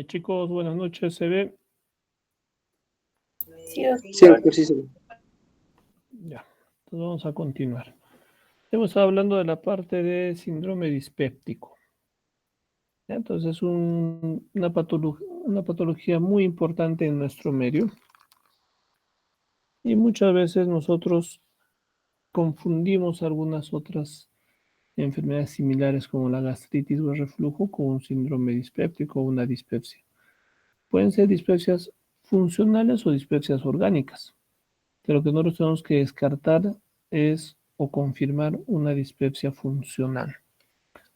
Chicos, buenas noches, ¿se ve? Sí, doctor, sí se ve. Ya, entonces vamos a continuar. Hemos estado hablando de la parte de síndrome dispéptico. ¿Ya? Entonces es una patología muy importante en nuestro medio y muchas veces nosotros confundimos algunas otras enfermedades similares como la gastritis o el reflujo con un síndrome dispéptico o una dispepsia. Pueden ser dispepsias funcionales o dispepsias orgánicas. De lo que nosotros tenemos que descartar es o confirmar una dispepsia funcional.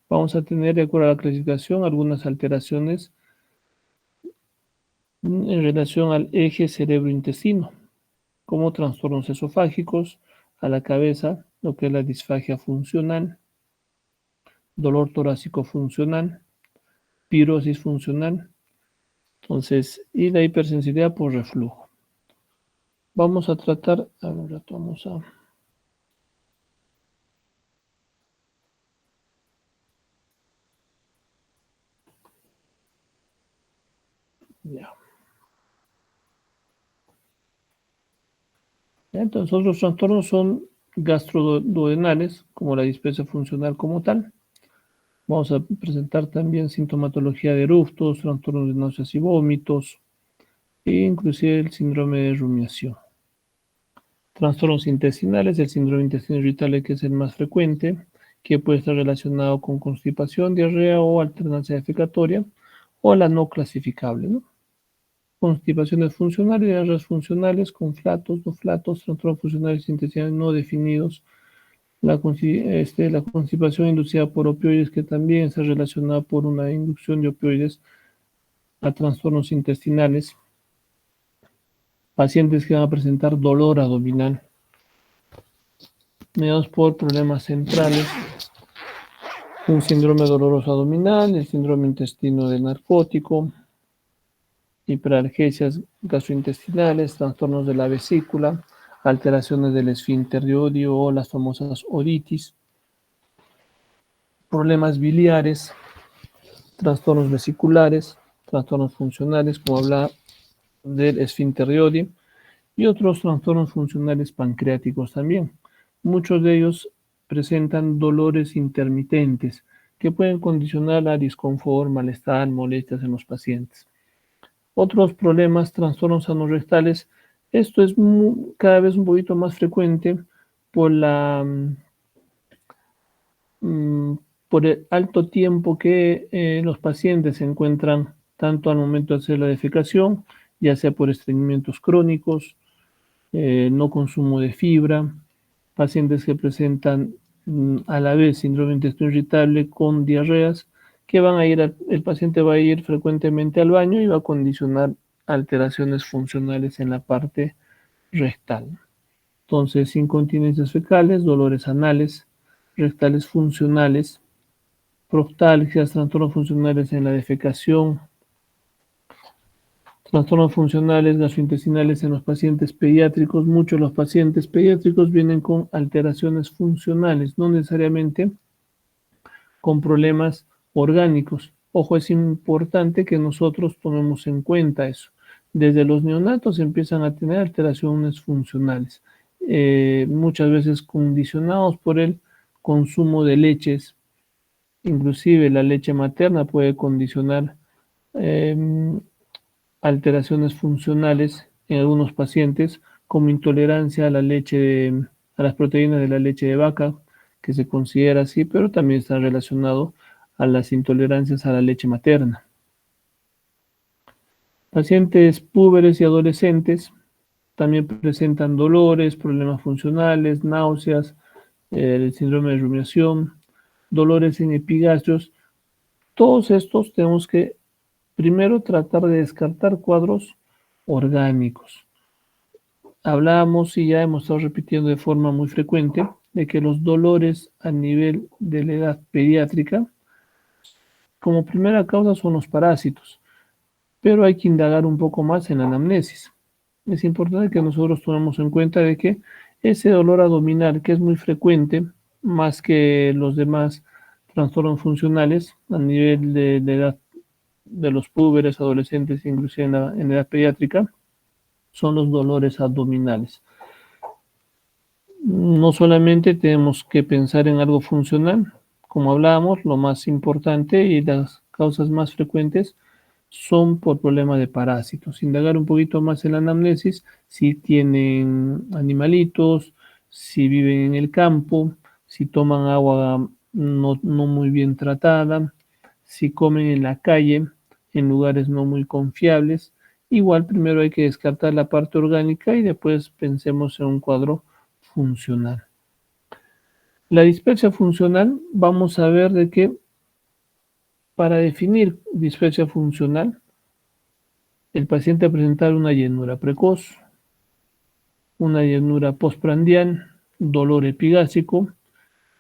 Vamos a tener, de acuerdo a la clasificación, algunas alteraciones en relación al eje cerebro-intestino, como trastornos esofágicos, a la cabeza, lo que es la disfagia funcional, dolor torácico funcional, pirosis funcional, entonces, y la hipersensibilidad por reflujo. Vamos a tratar, ahora vamos a... Ya. Entonces, otros trastornos son gastroduodenales, como la dispepsia funcional como tal. Vamos a presentar también sintomatología de eructos, trastornos de náuseas y vómitos, e inclusive el síndrome de rumiación. Trastornos intestinales, el síndrome de intestino irritable, que es el más frecuente, que puede estar relacionado con constipación, diarrea o alternancia defecatoria, o la no clasificable, ¿no? Constipaciones funcionales, diarreas funcionales con flatos, no flatos, trastornos funcionales intestinales no definidos, la constipación inducida por opioides, que también está relacionada por una inducción de opioides a trastornos intestinales, pacientes que van a presentar dolor abdominal, mediados por problemas centrales, un síndrome doloroso abdominal, el síndrome intestino de narcótico, hiperalgesias gastrointestinales, trastornos de la vesícula, alteraciones del esfínter de Oddi o las famosas oditis, problemas biliares, trastornos vesiculares, trastornos funcionales, como habla del esfínter de Oddi, y otros trastornos funcionales pancreáticos también. Muchos de ellos presentan dolores intermitentes que pueden condicionar a disconfort, malestar, molestias en los pacientes. Otros problemas, trastornos anorrectales, esto es cada vez un poquito más frecuente por mm, por el alto tiempo que los pacientes se encuentran tanto al momento de hacer la defecación, ya sea por estreñimientos crónicos, no consumo de fibra, pacientes que presentan a la vez síndrome de intestino irritable con diarreas, que el paciente va a ir frecuentemente al baño y va a condicionar alteraciones funcionales en la parte rectal. Entonces, incontinencias fecales, dolores anales, rectales funcionales, proctalgias, trastornos funcionales en la defecación, trastornos funcionales gastrointestinales en los pacientes pediátricos. Muchos de los pacientes pediátricos vienen con alteraciones funcionales, no necesariamente con problemas orgánicos. Ojo, es importante que nosotros tomemos en cuenta eso. Desde los neonatos empiezan a tener alteraciones funcionales, muchas veces condicionados por el consumo de leches. Inclusive la leche materna puede condicionar eh, alteraciones funcionales en algunos pacientes, como intolerancia a a las proteínas de la leche de vaca, que se considera así, pero también está relacionado a las intolerancias a la leche materna. Pacientes púberes y adolescentes también presentan dolores, problemas funcionales, náuseas, el síndrome de rumiación, dolores en epigastrios. Todos estos tenemos que primero tratar de descartar cuadros orgánicos. Hablábamos y ya hemos estado repitiendo de forma muy frecuente de que los dolores a nivel de la edad pediátrica, como primera causa son los parásitos, pero hay que indagar un poco más en la anamnesis. Es importante que nosotros tomemos en cuenta de que ese dolor abdominal, que es muy frecuente, más que los demás trastornos funcionales a nivel de edad de los púberes, adolescentes, inclusive en edad pediátrica, son los dolores abdominales. No solamente tenemos que pensar en algo funcional, como hablábamos, lo más importante y las causas más frecuentes son por problemas de parásitos. Indagar un poquito más en la anamnesis, si tienen animalitos, si viven en el campo, si toman agua no muy bien tratada, si comen en la calle, en lugares no muy confiables. Igual primero hay que descartar la parte orgánica y después pensemos en un cuadro funcional. La dispepsia funcional, vamos a ver de que para definir dispepsia funcional, el paciente presentar una llenura precoz, una llenura postprandial, dolor epigástrico,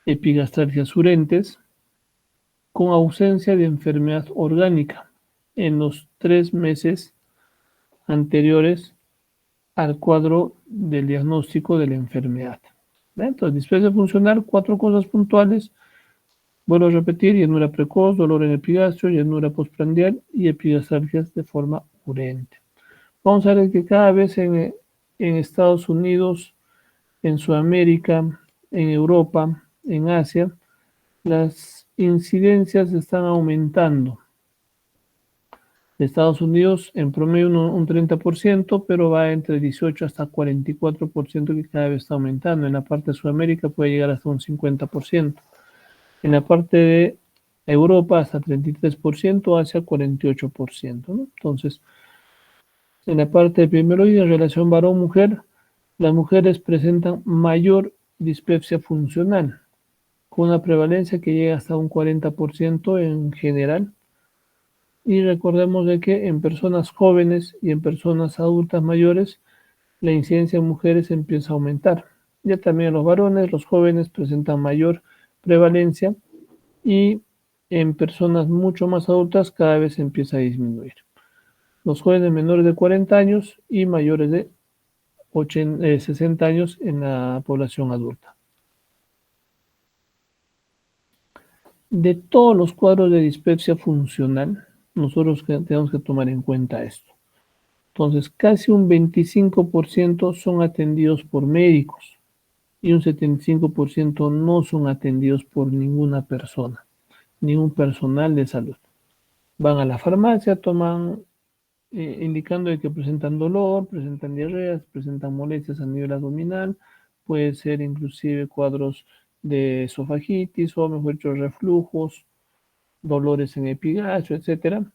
epigastralgias urentes, con ausencia de enfermedad orgánica en los 3 meses anteriores al cuadro del diagnóstico de la enfermedad. Entonces, dispepsia funcional, 4 cosas puntuales. Vuelvo a repetir: llenura precoz, dolor en epigastrio, llenura postprandial y epigastralgias de forma urente. Vamos a ver que cada vez en Estados Unidos, en Sudamérica, en Europa, en Asia, las incidencias están aumentando. Estados Unidos en promedio un 30%, pero va entre 18 hasta 44%, que cada vez está aumentando. En la parte de Sudamérica puede llegar hasta un 50%. En la parte de Europa hasta 33%, Asia 48%, ¿no? Entonces, en la parte de epidemiología en relación varón-mujer, las mujeres presentan mayor dispepsia funcional, con una prevalencia que llega hasta un 40% en general. Y recordemos de que en personas jóvenes y en personas adultas mayores, la incidencia en mujeres empieza a aumentar. Ya también los varones, los jóvenes presentan mayor prevalencia y en personas mucho más adultas cada vez empieza a disminuir. Los jóvenes menores de 40 años y mayores de 60 años en la población adulta. De todos los cuadros de dispepsia funcional, nosotros tenemos que tomar en cuenta esto. Entonces, casi un 25% son atendidos por médicos y un 75% no son atendidos por ninguna persona, ningún personal de salud. Van a la farmacia, toman indicando de que presentan dolor, presentan diarreas, presentan molestias a nivel abdominal, puede ser inclusive cuadros de esofagitis o mejor dicho reflujos, dolores en epigastrio, etcétera.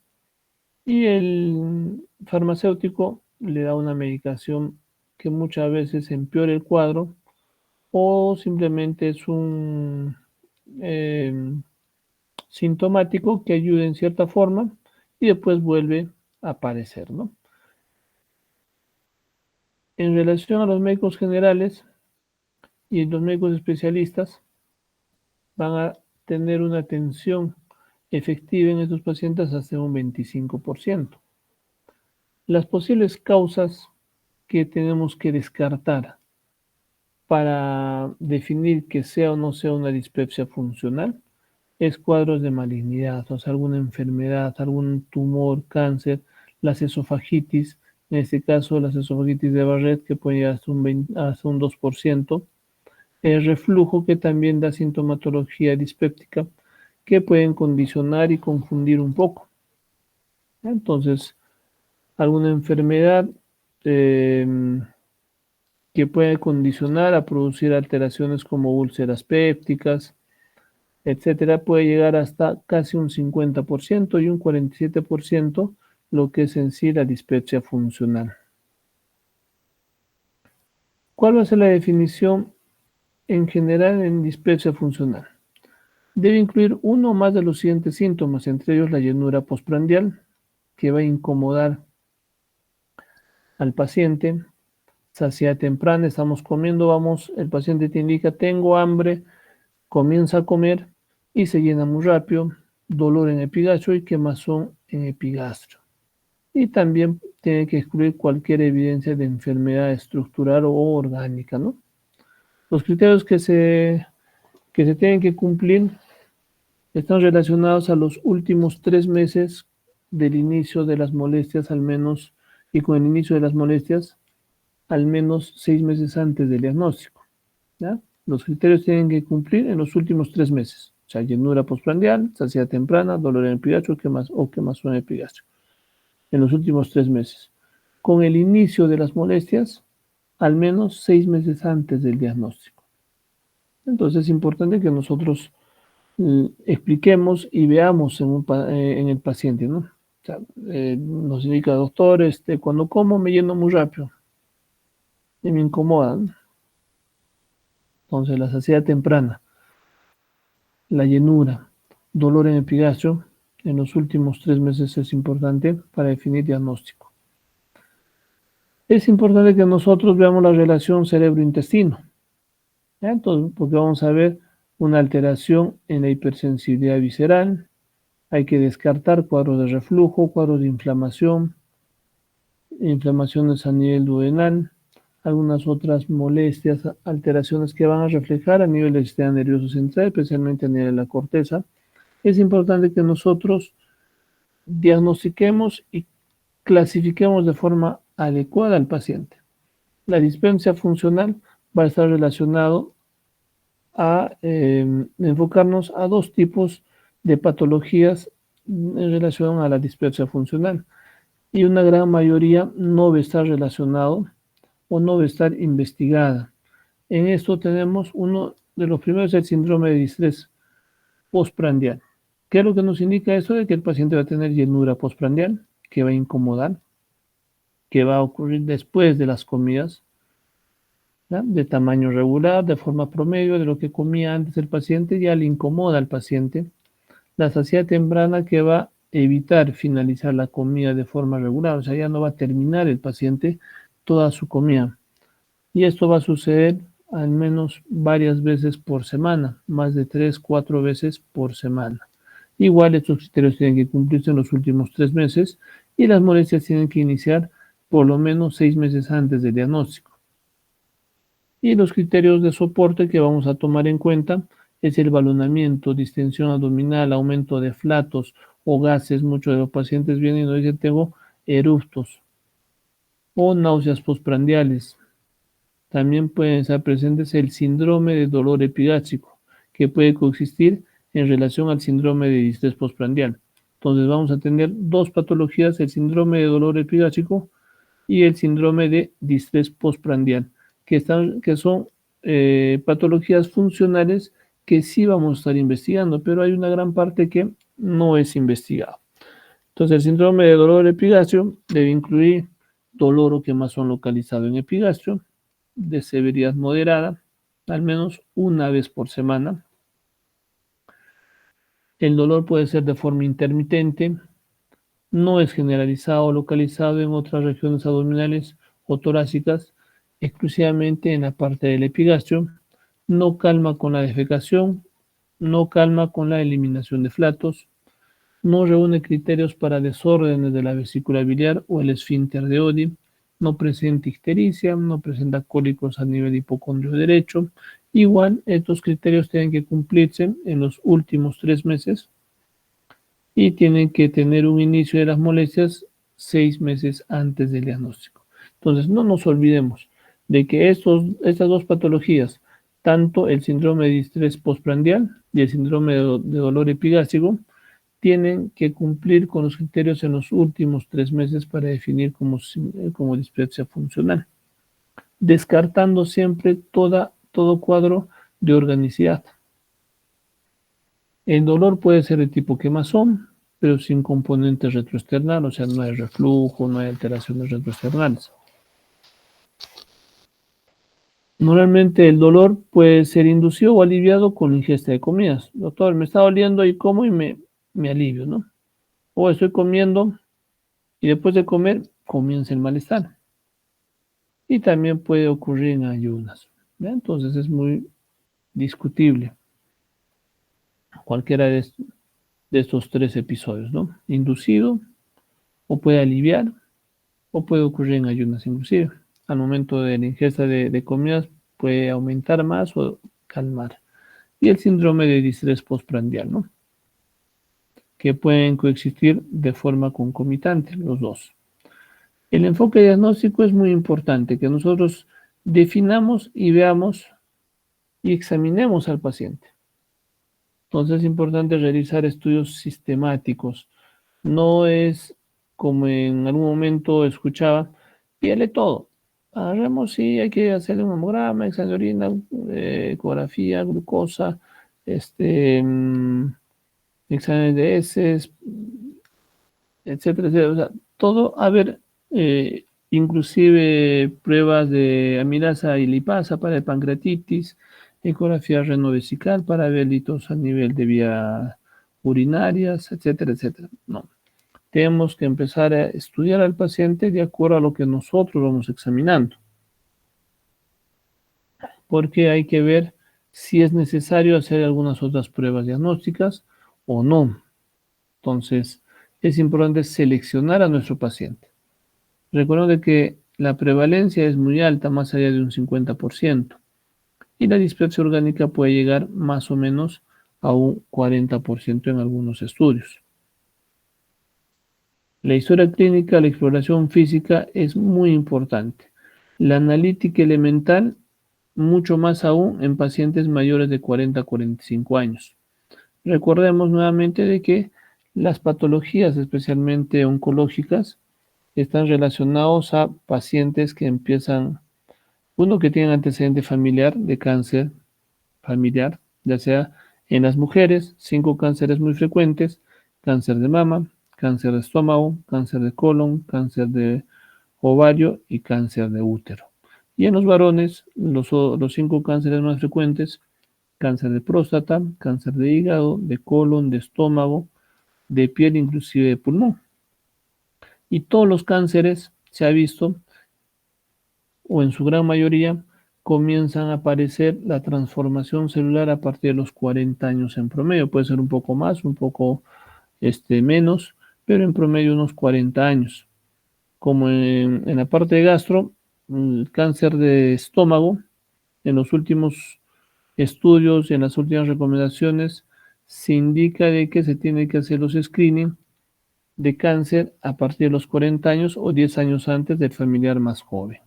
Y el farmacéutico le da una medicación que muchas veces empeora el cuadro o simplemente es un sintomático que ayuda en cierta forma y después vuelve a aparecer, ¿no? En relación a los médicos generales y los médicos especialistas, van a tener una atención efectiva en estos pacientes hasta un 25%. Las posibles causas que tenemos que descartar para definir que sea o no sea una dispepsia funcional es cuadros de malignidad, o sea, alguna enfermedad, algún tumor, cáncer, las esofagitis, en este caso las esofagitis de Barrett, que puede llegar hasta un 2%, el reflujo, que también da sintomatología dispéptica, que pueden condicionar y confundir un poco. Entonces, alguna enfermedad que puede condicionar a producir alteraciones como úlceras pépticas, etcétera, puede llegar hasta casi un 50% y un 47% lo que es en sí la dispepsia funcional. ¿Cuál va a ser la definición en general en dispepsia funcional? Debe incluir uno o más de los siguientes síntomas, entre ellos la llenura postprandial, que va a incomodar al paciente, saciedad temprana, estamos comiendo, el paciente te indica, tengo hambre, comienza a comer y se llena muy rápido, dolor en epigastrio y quemazón en epigastrio. Y también tiene que excluir cualquier evidencia de enfermedad estructural o orgánica, ¿no? Los criterios que se tienen que cumplir están relacionados a los últimos 3 meses del inicio de las molestias al menos, y con el inicio de las molestias al menos 6 meses antes del diagnóstico, ¿ya? Los criterios tienen que cumplir en los últimos 3 meses. O sea, llenura postprandial, saciedad temprana, dolor en el epigastrio o quemazón en el epigastrio. En los últimos 3 meses. Con el inicio de las molestias, al menos 6 meses antes del diagnóstico. Entonces es importante que nosotros expliquemos y veamos en el paciente, ¿no? O sea, nos indica, doctor, cuando como me lleno muy rápido y me incomoda, ¿no? Entonces la saciedad temprana, la llenura, dolor en el epigastrio, en los últimos 3 meses es importante para definir diagnóstico. Es importante que nosotros veamos la relación cerebro-intestino, ¿ya? Entonces, porque vamos a ver una alteración en la hipersensibilidad visceral, hay que descartar cuadros de reflujo, cuadros de inflamación, inflamaciones a nivel duodenal, algunas otras molestias, alteraciones que van a reflejar a nivel del sistema nervioso central, especialmente a nivel de la corteza. Es importante que nosotros diagnostiquemos y clasifiquemos de forma adecuada al paciente. La dispepsia funcional va a estar relacionado a enfocarnos a dos tipos de patologías en relación a la dispepsia funcional, y una gran mayoría no va a estar relacionado o no va a estar investigada. En esto tenemos uno de los primeros, el síndrome de distrés postprandial. ¿Qué es lo que nos indica esto? De que el paciente va a tener llenura postprandial, que va a incomodar, que va a ocurrir después de las comidas, ¿ya? De tamaño regular, de forma promedio de lo que comía antes el paciente, ya le incomoda al paciente. La saciedad temprana, que va a evitar finalizar la comida de forma regular, o sea, ya no va a terminar el paciente toda su comida. Y esto va a suceder al menos varias veces por semana, más de 3, 4 veces por semana. Igual estos criterios tienen que cumplirse en los últimos 3 meses y las molestias tienen que iniciar por lo menos 6 meses antes del diagnóstico. Y los criterios de soporte que vamos a tomar en cuenta es el balonamiento, distensión abdominal, aumento de flatos o gases. Muchos de los pacientes vienen y nos dicen tengo eruptos o náuseas postprandiales. También pueden estar presentes el síndrome de dolor epigástrico, que puede coexistir en relación al síndrome de distrés postprandial. Entonces vamos a tener dos patologías, el síndrome de dolor epigástrico y el síndrome de distrés postprandial, que son patologías funcionales que sí vamos a estar investigando, pero hay una gran parte que no es investigada. Entonces el síndrome de dolor epigastrio debe incluir dolor o quemazón localizado en epigastrio, de severidad moderada, al menos una vez por semana. El dolor puede ser de forma intermitente, no es generalizado o localizado en otras regiones abdominales o torácicas, exclusivamente en la parte del epigastrio, no calma con la defecación, no calma con la eliminación de flatos, no reúne criterios para desórdenes de la vesícula biliar o el esfínter de Oddi, no presenta ictericia, no presenta cólicos a nivel hipocondrio derecho. Igual, estos criterios tienen que cumplirse en los últimos 3 meses y tienen que tener un inicio de las molestias 6 meses antes del diagnóstico. Entonces, no nos olvidemos de que estas dos patologías, tanto el síndrome de distrés postprandial y el síndrome de dolor epigástrico, tienen que cumplir con los criterios en los últimos 3 meses para definir como dispepsia funcional, descartando siempre todo cuadro de organicidad. El dolor puede ser de tipo quemazón, pero sin componente retroesternal, o sea, no hay reflujo, no hay alteraciones retroesternales. Normalmente el dolor puede ser inducido o aliviado con la ingesta de comidas. Doctor, me está doliendo y como y me alivio, ¿no? O estoy comiendo y después de comer comienza el malestar. Y también puede ocurrir en ayunas, ¿ya? Entonces es muy discutible cualquiera de estos 3 episodios, ¿no? Inducido, o puede aliviar, o puede ocurrir en ayunas inclusive. Al momento de la ingesta de comidas puede aumentar más o calmar. Y el síndrome de distrés postprandial, ¿no? que pueden coexistir de forma concomitante, los dos. El enfoque diagnóstico es muy importante, que nosotros definamos y veamos y examinemos al paciente. Entonces es importante realizar estudios sistemáticos. No es como en algún momento escuchaba, pídele todo. Agarremos, sí, hay que hacerle un hemograma, examen de orina, ecografía, glucosa, exámenes de heces, etcétera, etcétera. O sea, todo, a ver, inclusive pruebas de amilasa y lipasa para el pancreatitis, ecografía renovesical para ver litos a nivel de vía urinarias, etcétera, etcétera. No, tenemos que empezar a estudiar al paciente de acuerdo a lo que nosotros vamos examinando, porque hay que ver si es necesario hacer algunas otras pruebas diagnósticas o no. Entonces, es importante seleccionar a nuestro paciente. Recuerden que la prevalencia es muy alta, más allá de un 50%, y la dispepsia orgánica puede llegar más o menos a un 40% en algunos estudios. La historia clínica, la exploración física es muy importante. La analítica elemental, mucho más aún en pacientes mayores de 40 a 45 años. Recordemos nuevamente de que las patologías, especialmente oncológicas, están relacionados a pacientes que empiezan, uno que tiene antecedente familiar de cáncer familiar, ya sea en las mujeres, 5 cánceres muy frecuentes: cáncer de mama, cáncer de estómago, cáncer de colon, cáncer de ovario y cáncer de útero. Y en los varones, los 5 cánceres más frecuentes: cáncer de próstata, cáncer de hígado, de colon, de estómago, de piel, inclusive de pulmón. Y todos los cánceres se ha visto, o en su gran mayoría, comienzan a aparecer la transformación celular a partir de los 40 años en promedio. Puede ser un poco más, un poco menos, pero en promedio unos 40 años. Como en la parte de gastro, el cáncer de estómago, en los últimos estudios y en las últimas recomendaciones, se indica de que se tiene que hacer los screening de cáncer a partir de los 40 años o 10 años antes del familiar más joven.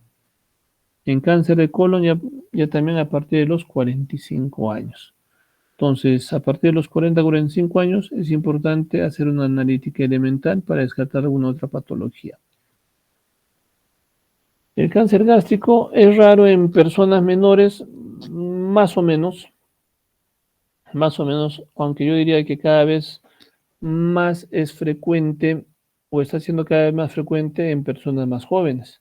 En cáncer de colon ya también a partir de los 45 años. Entonces, a partir de los 40-45 años es importante hacer una analítica elemental para descartar alguna otra patología. El cáncer gástrico es raro en personas menores, más o menos, aunque yo diría que cada vez más es frecuente o está siendo cada vez más frecuente en personas más jóvenes.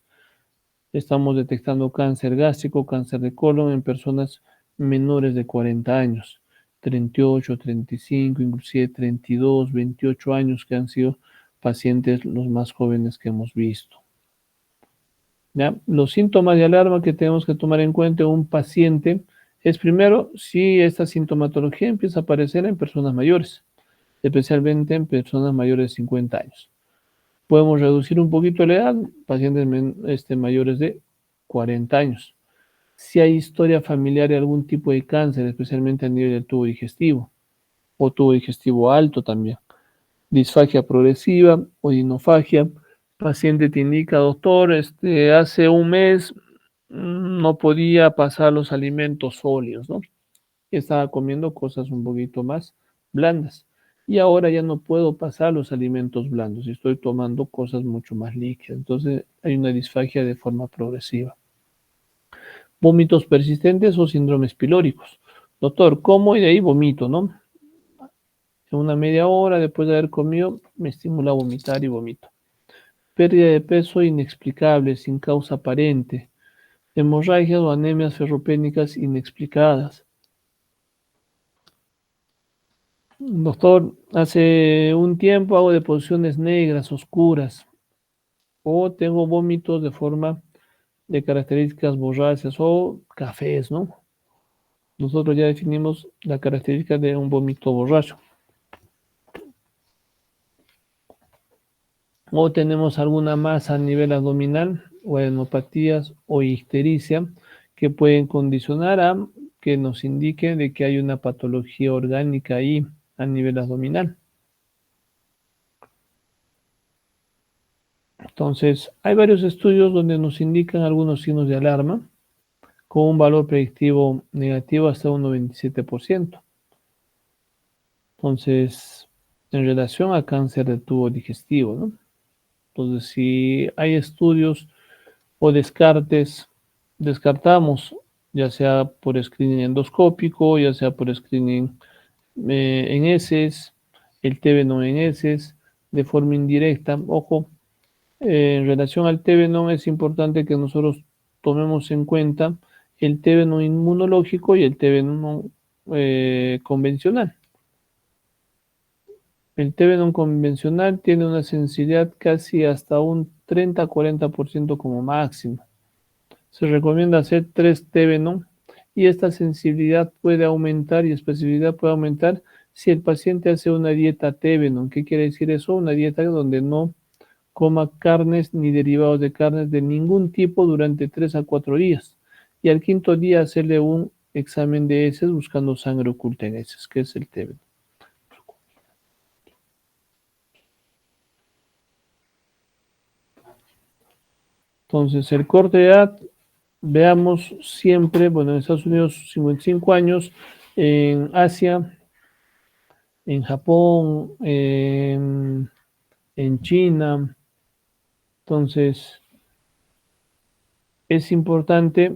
Estamos detectando cáncer gástrico, cáncer de colon en personas menores de 40 años, 38, 35, inclusive 32, 28 años, que han sido pacientes los más jóvenes que hemos visto. ¿Ya? Los síntomas de alarma que tenemos que tomar en cuenta en un paciente es, primero, si esta sintomatología empieza a aparecer en personas mayores, especialmente en personas mayores de 50 años. Podemos reducir un poquito la edad, pacientes mayores de 40 años. Si hay historia familiar de algún tipo de cáncer, especialmente a nivel del tubo digestivo, o tubo digestivo alto también. Disfagia progresiva o dinofagia. Paciente te indica, doctor, hace un mes no podía pasar los alimentos sólidos, ¿no? Estaba comiendo cosas un poquito más blandas. Y ahora ya no puedo pasar los alimentos blandos y estoy tomando cosas mucho más líquidas. Entonces hay una disfagia de forma progresiva. Vómitos persistentes o síndromes pilóricos. Doctor, como y de ahí vomito, ¿no? En una media hora después de haber comido me estimula a vomitar y vomito. Pérdida de peso inexplicable, sin causa aparente. Hemorragias o anemias ferropénicas inexplicadas. Doctor, hace un tiempo hago deposiciones negras, oscuras, o tengo vómitos de forma de características borráceas o cafés, ¿no? Nosotros ya definimos la característica de un vómito borracho. O tenemos alguna masa a nivel abdominal, o hematopatías o ictericia, que pueden condicionar a que nos indique de que hay una patología orgánica ahí a nivel abdominal. Entonces, hay varios estudios donde nos indican algunos signos de alarma con un valor predictivo negativo hasta un 97%. Entonces, en relación a cáncer de tubo digestivo, ¿no? Entonces, si hay estudios o descartamos, ya sea por screening endoscópico, ya sea por screening en heces, el TB en heces, de forma indirecta. Ojo, en relación al TB es importante que nosotros tomemos en cuenta el TB inmunológico y el TB convencional. El TB convencional tiene una sensibilidad casi hasta un 30-40% como máximo. Se recomienda hacer 3 TB y esta sensibilidad puede aumentar y especificidad puede aumentar si el paciente hace una dieta TB. ¿Qué quiere decir eso? Una dieta donde no coma carnes ni derivados de carnes de ningún tipo durante 3 a 4 días. Y al quinto día hacerle un examen de heces buscando sangre oculta en heces, que es el TB. Entonces, el corte de edad, veamos siempre, bueno, en Estados Unidos 55 años, en Asia, en Japón, en China. Entonces, es importante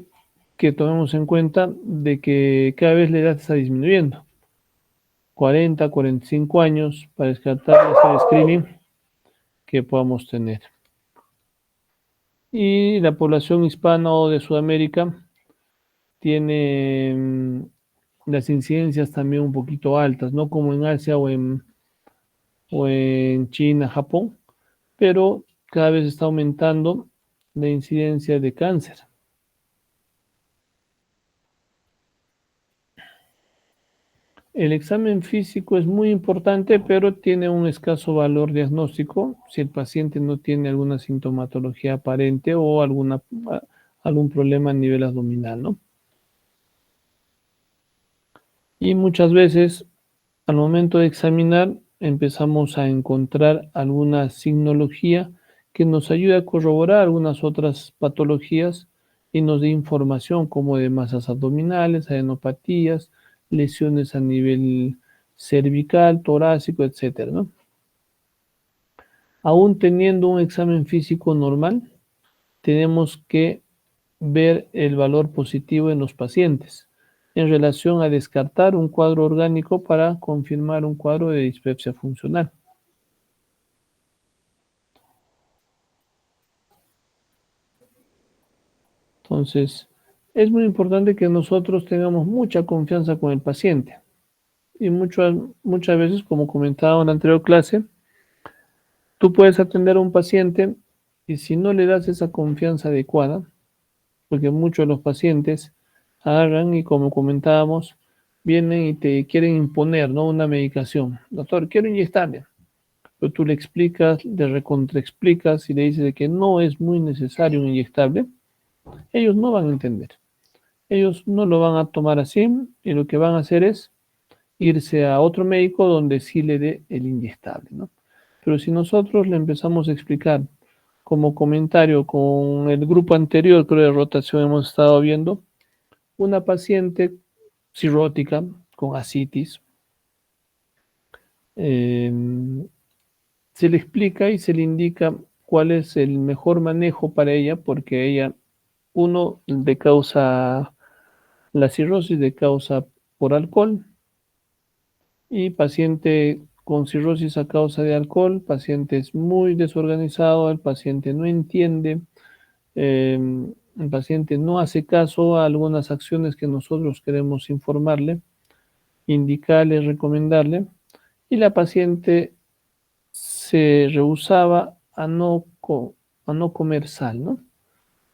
que tomemos en cuenta de que cada vez la edad está disminuyendo. 40, 45 años para descartar ese screening que podamos tener. Y la población hispana o de Sudamérica tiene las incidencias también un poquito altas, no como en Asia o en China, Japón, pero cada vez está aumentando la incidencia de cáncer. El examen físico es muy importante, pero tiene un escaso valor diagnóstico si el paciente no tiene alguna sintomatología aparente o algún problema a nivel abdominal, ¿no? Y muchas veces, al momento de examinar, empezamos a encontrar alguna signología que nos ayude a corroborar algunas otras patologías y nos dé información como de masas abdominales, adenopatías, lesiones a nivel cervical, torácico, etcétera, ¿no? Aún teniendo un examen físico normal, tenemos que ver el valor positivo en los pacientes en relación a descartar un cuadro orgánico para confirmar un cuadro de dispepsia funcional. Entonces, es muy importante que nosotros tengamos mucha confianza con el paciente. Y muchas veces, como comentaba en la anterior clase, tú puedes atender a un paciente y si no le das esa confianza adecuada, porque muchos de los pacientes agarran y como comentábamos, vienen y te quieren imponer, ¿no? Una medicación. Doctor, quiero inyectarle. Pero tú le explicas, le recontraexplicas y le dices de que no es muy necesario un inyectable, ellos no van a entender. Ellos no lo van a tomar así y lo que van a hacer es irse a otro médico donde sí le dé el inyectable, ¿no? Pero si nosotros le empezamos a explicar como comentario con el grupo anterior, creo de rotación hemos estado viendo, una paciente cirrótica con ascitis, eh, se le explica y se le indica cuál es el mejor manejo para ella, porque ella, uno, de causa, la cirrosis de causa por alcohol, y paciente con cirrosis a causa de alcohol, paciente es muy desorganizado, el paciente no entiende, el paciente no hace caso a algunas acciones que nosotros queremos informarle, indicarle, recomendarle, y la paciente se rehusaba a no comer sal, ¿no?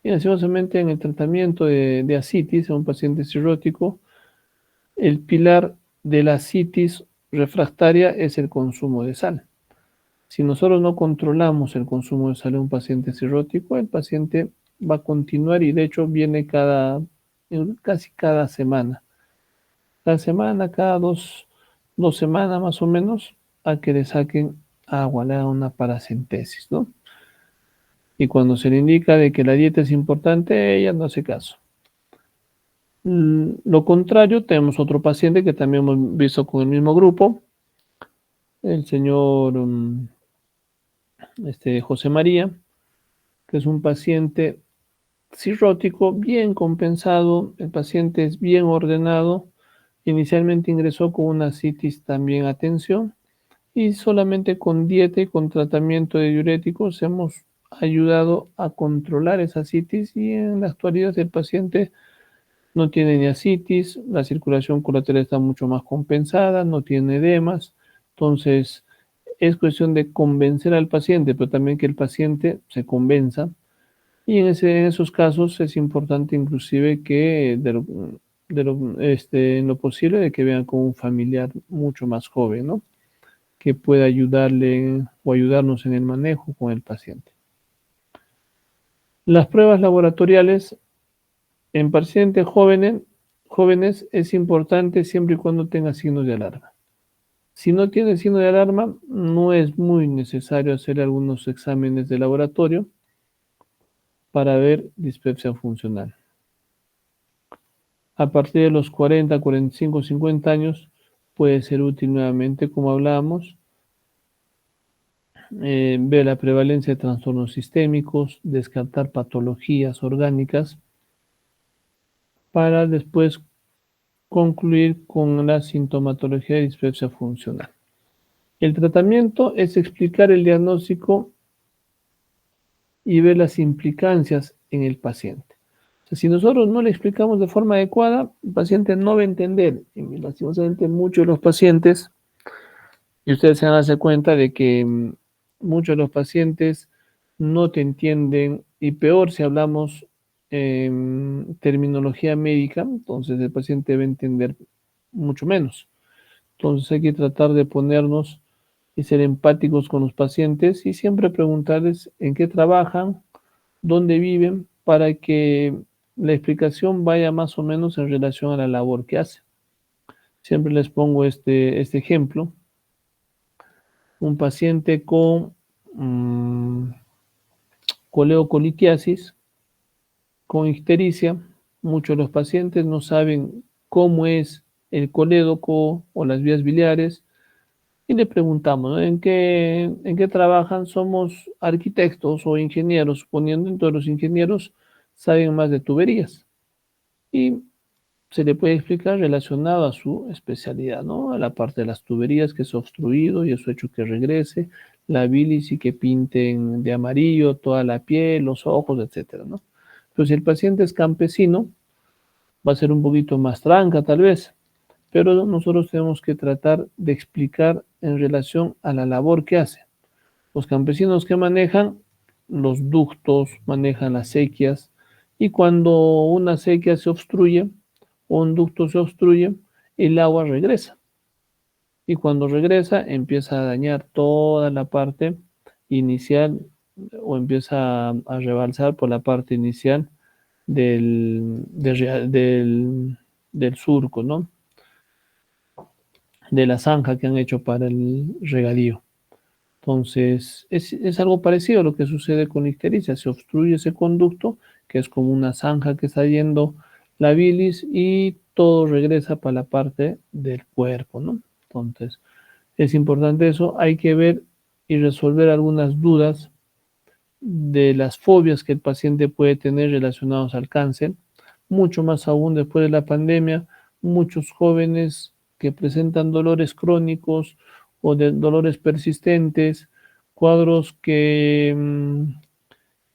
Y lastimosamente en el tratamiento de ascitis en un paciente cirrótico, el pilar de la ascitis refractaria es el consumo de sal. Si nosotros no controlamos el consumo de sal en un paciente cirrótico, el paciente va a continuar y de hecho viene casi cada semana. Cada semana, cada dos semanas más o menos, a que le saquen agua, le hagan una paracentesis, ¿no? Y cuando se le indica de que la dieta es importante, ella no hace caso. Lo contrario, tenemos otro paciente que también hemos visto con el mismo grupo, el señor José María, que es un paciente cirrótico bien compensado, el paciente es bien ordenado, inicialmente ingresó con una citis también a tensión y solamente con dieta y con tratamiento de diuréticos hemos ayudado a controlar esa citis y en la actualidad el paciente no tiene ni ascitis, la circulación colateral está mucho más compensada, no tiene edemas, entonces es cuestión de convencer al paciente, pero también que el paciente se convenza y en esos casos es importante inclusive que en lo posible de que vean con un familiar mucho más joven, ¿no? Que pueda ayudarle o ayudarnos en el manejo con el paciente. Las pruebas laboratoriales en pacientes jóvenes es importante siempre y cuando tenga signos de alarma. Si no tiene signo de alarma, no es muy necesario hacer algunos exámenes de laboratorio para ver dispepsia funcional. A partir de los 40, 45, 50 años puede ser útil nuevamente, como hablábamos, ver la prevalencia de trastornos sistémicos, descartar patologías orgánicas para después concluir con la sintomatología de dispepsia funcional. El tratamiento es explicar el diagnóstico y ver las implicancias en el paciente. O sea, si nosotros no le explicamos de forma adecuada, el paciente no va a entender. Y lastimosamente muchos de los pacientes, y ustedes se van a dar cuenta de que muchos de los pacientes no te entienden, y peor si hablamos terminología médica, entonces el paciente va a entender mucho menos. Entonces hay que tratar de ponernos y ser empáticos con los pacientes y siempre preguntarles en qué trabajan, dónde viven, para que la explicación vaya más o menos en relación a la labor que hacen. Siempre les pongo este ejemplo. Un paciente con coleocolitiasis, con ictericia, muchos de los pacientes no saben cómo es el colédoco o las vías biliares, y le preguntamos, ¿no? ¿En qué trabajan? Somos arquitectos o ingenieros, suponiendo entonces los ingenieros saben más de tuberías. Y se le puede explicar relacionado a su especialidad, ¿no? A la parte de las tuberías que es obstruido y eso ha hecho que regrese, la bilis y que pinten de amarillo toda la piel, los ojos, etcétera, ¿no? Pero si el paciente es campesino, va a ser un poquito más tranca tal vez, pero nosotros tenemos que tratar de explicar en relación a la labor que hace. Los campesinos que manejan los ductos, manejan las sequías, y cuando una sequía se obstruye o un ducto se obstruye, el agua regresa. Y cuando regresa, empieza a dañar toda la parte inicial o empieza a rebalsar por la parte inicial del surco, ¿no? De la zanja que han hecho para el regadío. Entonces, es algo parecido a lo que sucede con ictericia. Se obstruye ese conducto, que es como una zanja que está yendo la bilis y todo regresa para la parte del cuerpo, ¿no? Entonces, es importante eso. Hay que ver y resolver algunas dudas de las fobias que el paciente puede tener relacionados al cáncer. Mucho más aún después de la pandemia, muchos jóvenes que presentan dolores crónicos o de dolores persistentes, cuadros que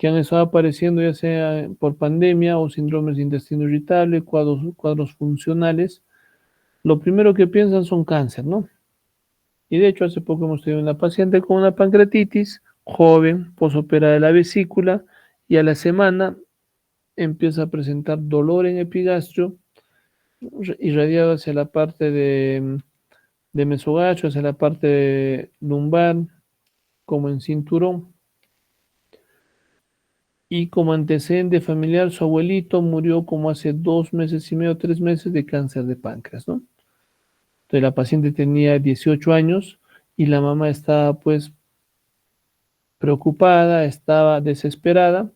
han estado apareciendo ya sea por pandemia o síndromes de intestino irritable, cuadros funcionales, lo primero que piensan son cáncer, ¿no? Y de hecho hace poco hemos tenido una paciente con una pancreatitis, joven, posoperada de la vesícula, y a la semana empieza a presentar dolor en epigastrio, irradiado hacia la parte de mesogacho, hacia la parte lumbar, como en cinturón. Y como antecedente familiar, su abuelito murió como hace 2 meses y medio, 3 meses de cáncer de páncreas, ¿no? Entonces la paciente tenía 18 años y la mamá estaba pues preocupada, estaba desesperada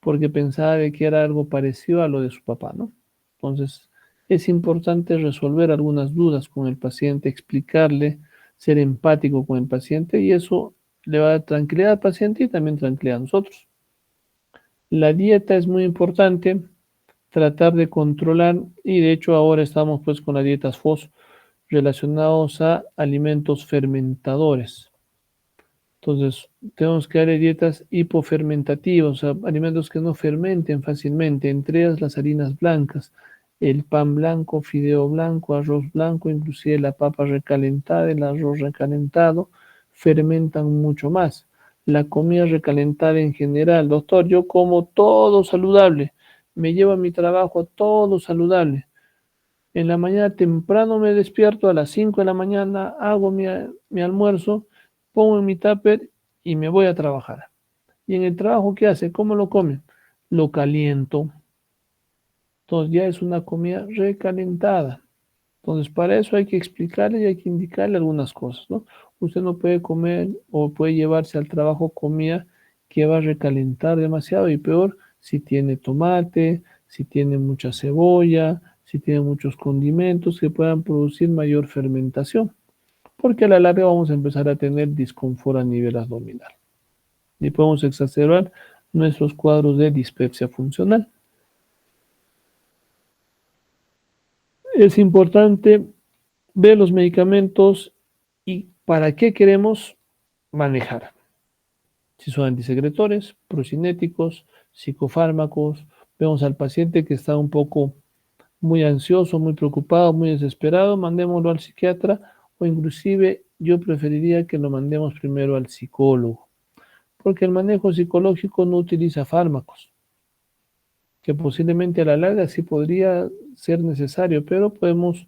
porque pensaba de que era algo parecido a lo de su papá, ¿no? Entonces, es importante resolver algunas dudas con el paciente, explicarle, ser empático con el paciente y eso le va a dar tranquilidad al paciente y también tranquilidad a nosotros. La dieta es muy importante, tratar de controlar y de hecho ahora estamos pues con las dietas FOS relacionados a alimentos fermentadores. Entonces, tenemos que darle dietas hipofermentativas, o sea, alimentos que no fermenten fácilmente, entre ellas las harinas blancas, el pan blanco, fideo blanco, arroz blanco, inclusive la papa recalentada, el arroz recalentado, fermentan mucho más. La comida recalentada en general, doctor, yo como todo saludable, me llevo a mi trabajo todo saludable. En la mañana temprano me despierto a las 5 de la mañana, hago mi almuerzo, pongo en mi tupper y me voy a trabajar. ¿Y en el trabajo qué hace? ¿Cómo lo come? Lo caliento. Entonces ya es una comida recalentada. Entonces para eso hay que explicarle y hay que indicarle algunas cosas, ¿no? Usted no puede comer o puede llevarse al trabajo comida que va a recalentar demasiado y peor si tiene tomate, si tiene mucha cebolla, si tiene muchos condimentos que puedan producir mayor fermentación, porque a la larga vamos a empezar a tener disconfort a nivel abdominal y podemos exacerbar nuestros cuadros de dispepsia funcional. Es importante ver los medicamentos y para qué queremos manejar. Si son antisecretores, procinéticos, psicofármacos, vemos al paciente que está un poco muy ansioso, muy preocupado, muy desesperado, mandémoslo al psiquiatra o inclusive yo preferiría que lo mandemos primero al psicólogo, porque el manejo psicológico no utiliza fármacos, que posiblemente a la larga sí podría ser necesario, pero podemos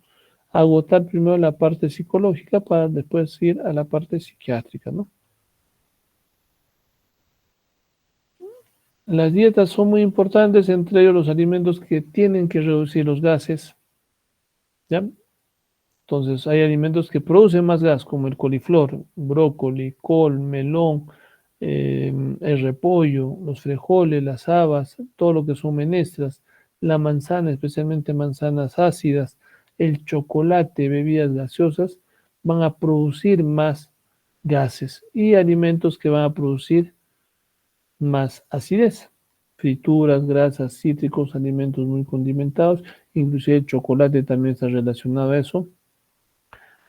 agotar primero la parte psicológica para después ir a la parte psiquiátrica, ¿no? Las dietas son muy importantes, entre ellos los alimentos que tienen que reducir los gases, ¿ya? Entonces, hay alimentos que producen más gas, como el coliflor, brócoli, col, melón, el repollo, los frijoles, las habas, todo lo que son menestras, la manzana, especialmente manzanas ácidas, el chocolate, bebidas gaseosas, van a producir más gases y alimentos que van a producir más acidez. Frituras, grasas, cítricos, alimentos muy condimentados, inclusive el chocolate también está relacionado a eso.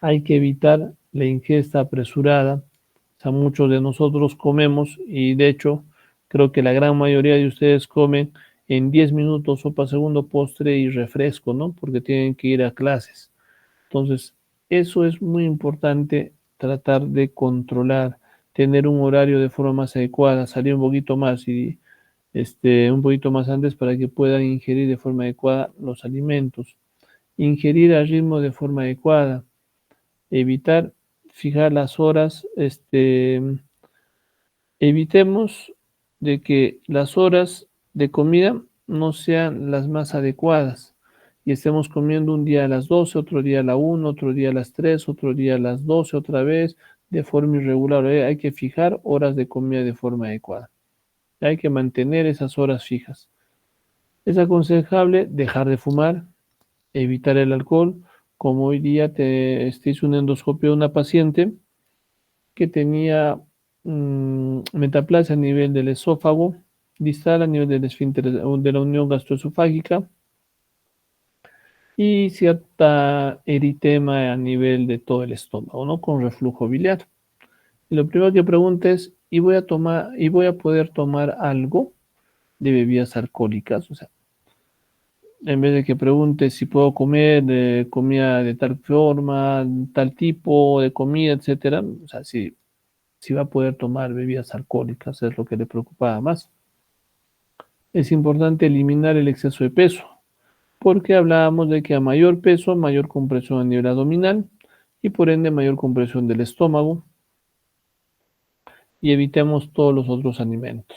Hay que evitar la ingesta apresurada. O sea, muchos de nosotros comemos y de hecho creo que la gran mayoría de ustedes comen en 10 minutos sopa, segundo postre y refresco, ¿no? Porque tienen que ir a clases. Entonces, eso es muy importante tratar de controlar, tener un horario de forma más adecuada, salir un poquito más y un poquito más antes para que puedan ingerir de forma adecuada los alimentos, ingerir al ritmo de forma adecuada, evitar fijar las horas, evitemos de que las horas de comida no sean las más adecuadas y estemos comiendo un día a las 12, otro día a la 1, otro día a las 3, otro día a las 12 otra vez, de forma irregular. Hay que fijar horas de comida de forma adecuada. Hay que mantener esas horas fijas. Es aconsejable dejar de fumar, evitar el alcohol, como hoy día hice una endoscopia de una paciente que tenía metaplasia a nivel del esófago, distal a nivel del esfínter de la unión gastroesofágica y cierta eritema a nivel de todo el estómago, ¿no? Con reflujo biliar. Y lo primero que pregunto es, ¿y voy a poder tomar algo de bebidas alcohólicas? O sea, en vez de que pregunte si puedo comer comida de tal forma, tal tipo de comida, etcétera, o sea, si va a poder tomar bebidas alcohólicas, es lo que le preocupaba más. Es importante eliminar el exceso de peso, porque hablábamos de que a mayor peso, mayor compresión a nivel abdominal y por ende mayor compresión del estómago y evitemos todos los otros alimentos.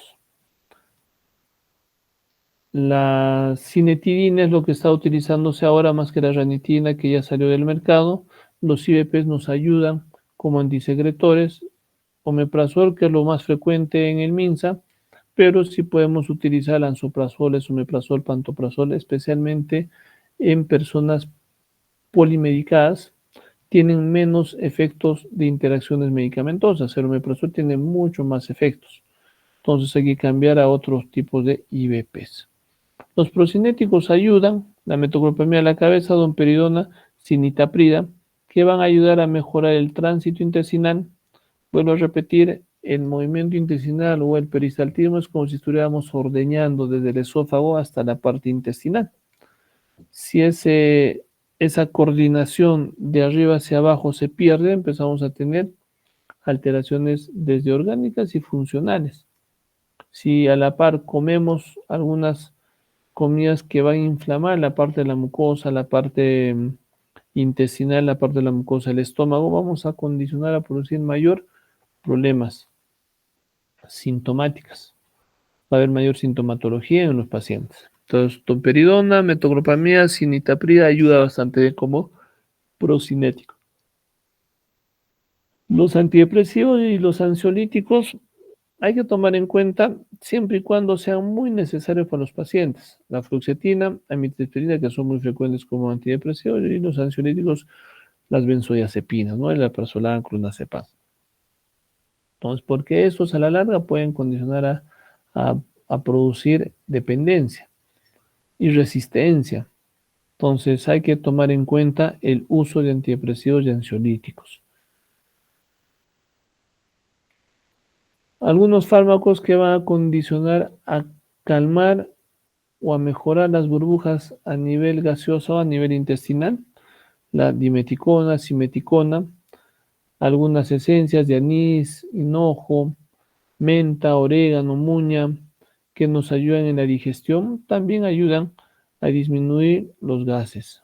La cinetirina es lo que está utilizándose ahora más que la ranitina que ya salió del mercado. Los IBPs nos ayudan como antisecretores omeprazol, que es lo más frecuente en el MINSA, pero sí podemos utilizar lansoprazol, esomeprazol, pantoprazol, especialmente en personas polimedicadas, tienen menos efectos de interacciones medicamentosas. El omeprazol tiene mucho más efectos. Entonces hay que cambiar a otros tipos de IBPs. Los procinéticos ayudan, la metoclopramida de la cabeza, domperidona, cinitaprida, que van a ayudar a mejorar el tránsito intestinal. Vuelvo a repetir, el movimiento intestinal o el peristaltismo es como si estuviéramos ordeñando desde el esófago hasta la parte intestinal. Si esa coordinación de arriba hacia abajo se pierde, empezamos a tener alteraciones desde orgánicas y funcionales. Si a la par comemos algunas comidas que van a inflamar la parte de la mucosa, la parte intestinal, la parte de la mucosa del estómago, vamos a condicionar a producir mayor problemas sintomáticas. Va a haber mayor sintomatología en los pacientes. Entonces, domperidona, metoclopramida, cinitaprida ayuda bastante como procinético. Los antidepresivos y los ansiolíticos hay que tomar en cuenta siempre y cuando sean muy necesarios para los pacientes. La fluoxetina, amitriptilina, que son muy frecuentes como antidepresivos, y los ansiolíticos, las benzodiazepinas, ¿no? El alprazolam, clonazepam. Entonces, porque estos a la larga pueden condicionar a producir dependencia y resistencia. Entonces, hay que tomar en cuenta el uso de antidepresivos y ansiolíticos. Algunos fármacos que van a condicionar a calmar o a mejorar las burbujas a nivel gaseoso o a nivel intestinal, la dimeticona, simeticona, algunas esencias de anís, hinojo, menta, orégano, muña, que nos ayudan en la digestión, también ayudan a disminuir los gases.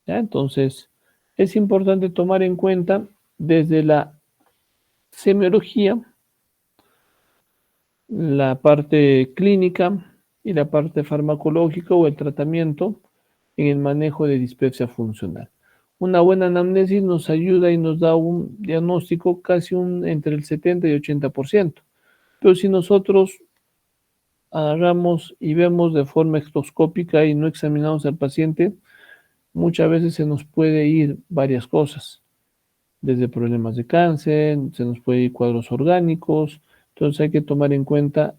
¿Ya? Entonces, es importante tomar en cuenta desde la semiología, la parte clínica y la parte farmacológica o el tratamiento en el manejo de dispepsia funcional. Una buena anamnesis nos ayuda y nos da un diagnóstico casi entre el 70 y 80%. Pero si nosotros agarramos y vemos de forma ectoscópica y no examinamos al paciente, muchas veces se nos puede ir varias cosas, desde problemas de cáncer, se nos puede ir cuadros orgánicos. Entonces hay que tomar en cuenta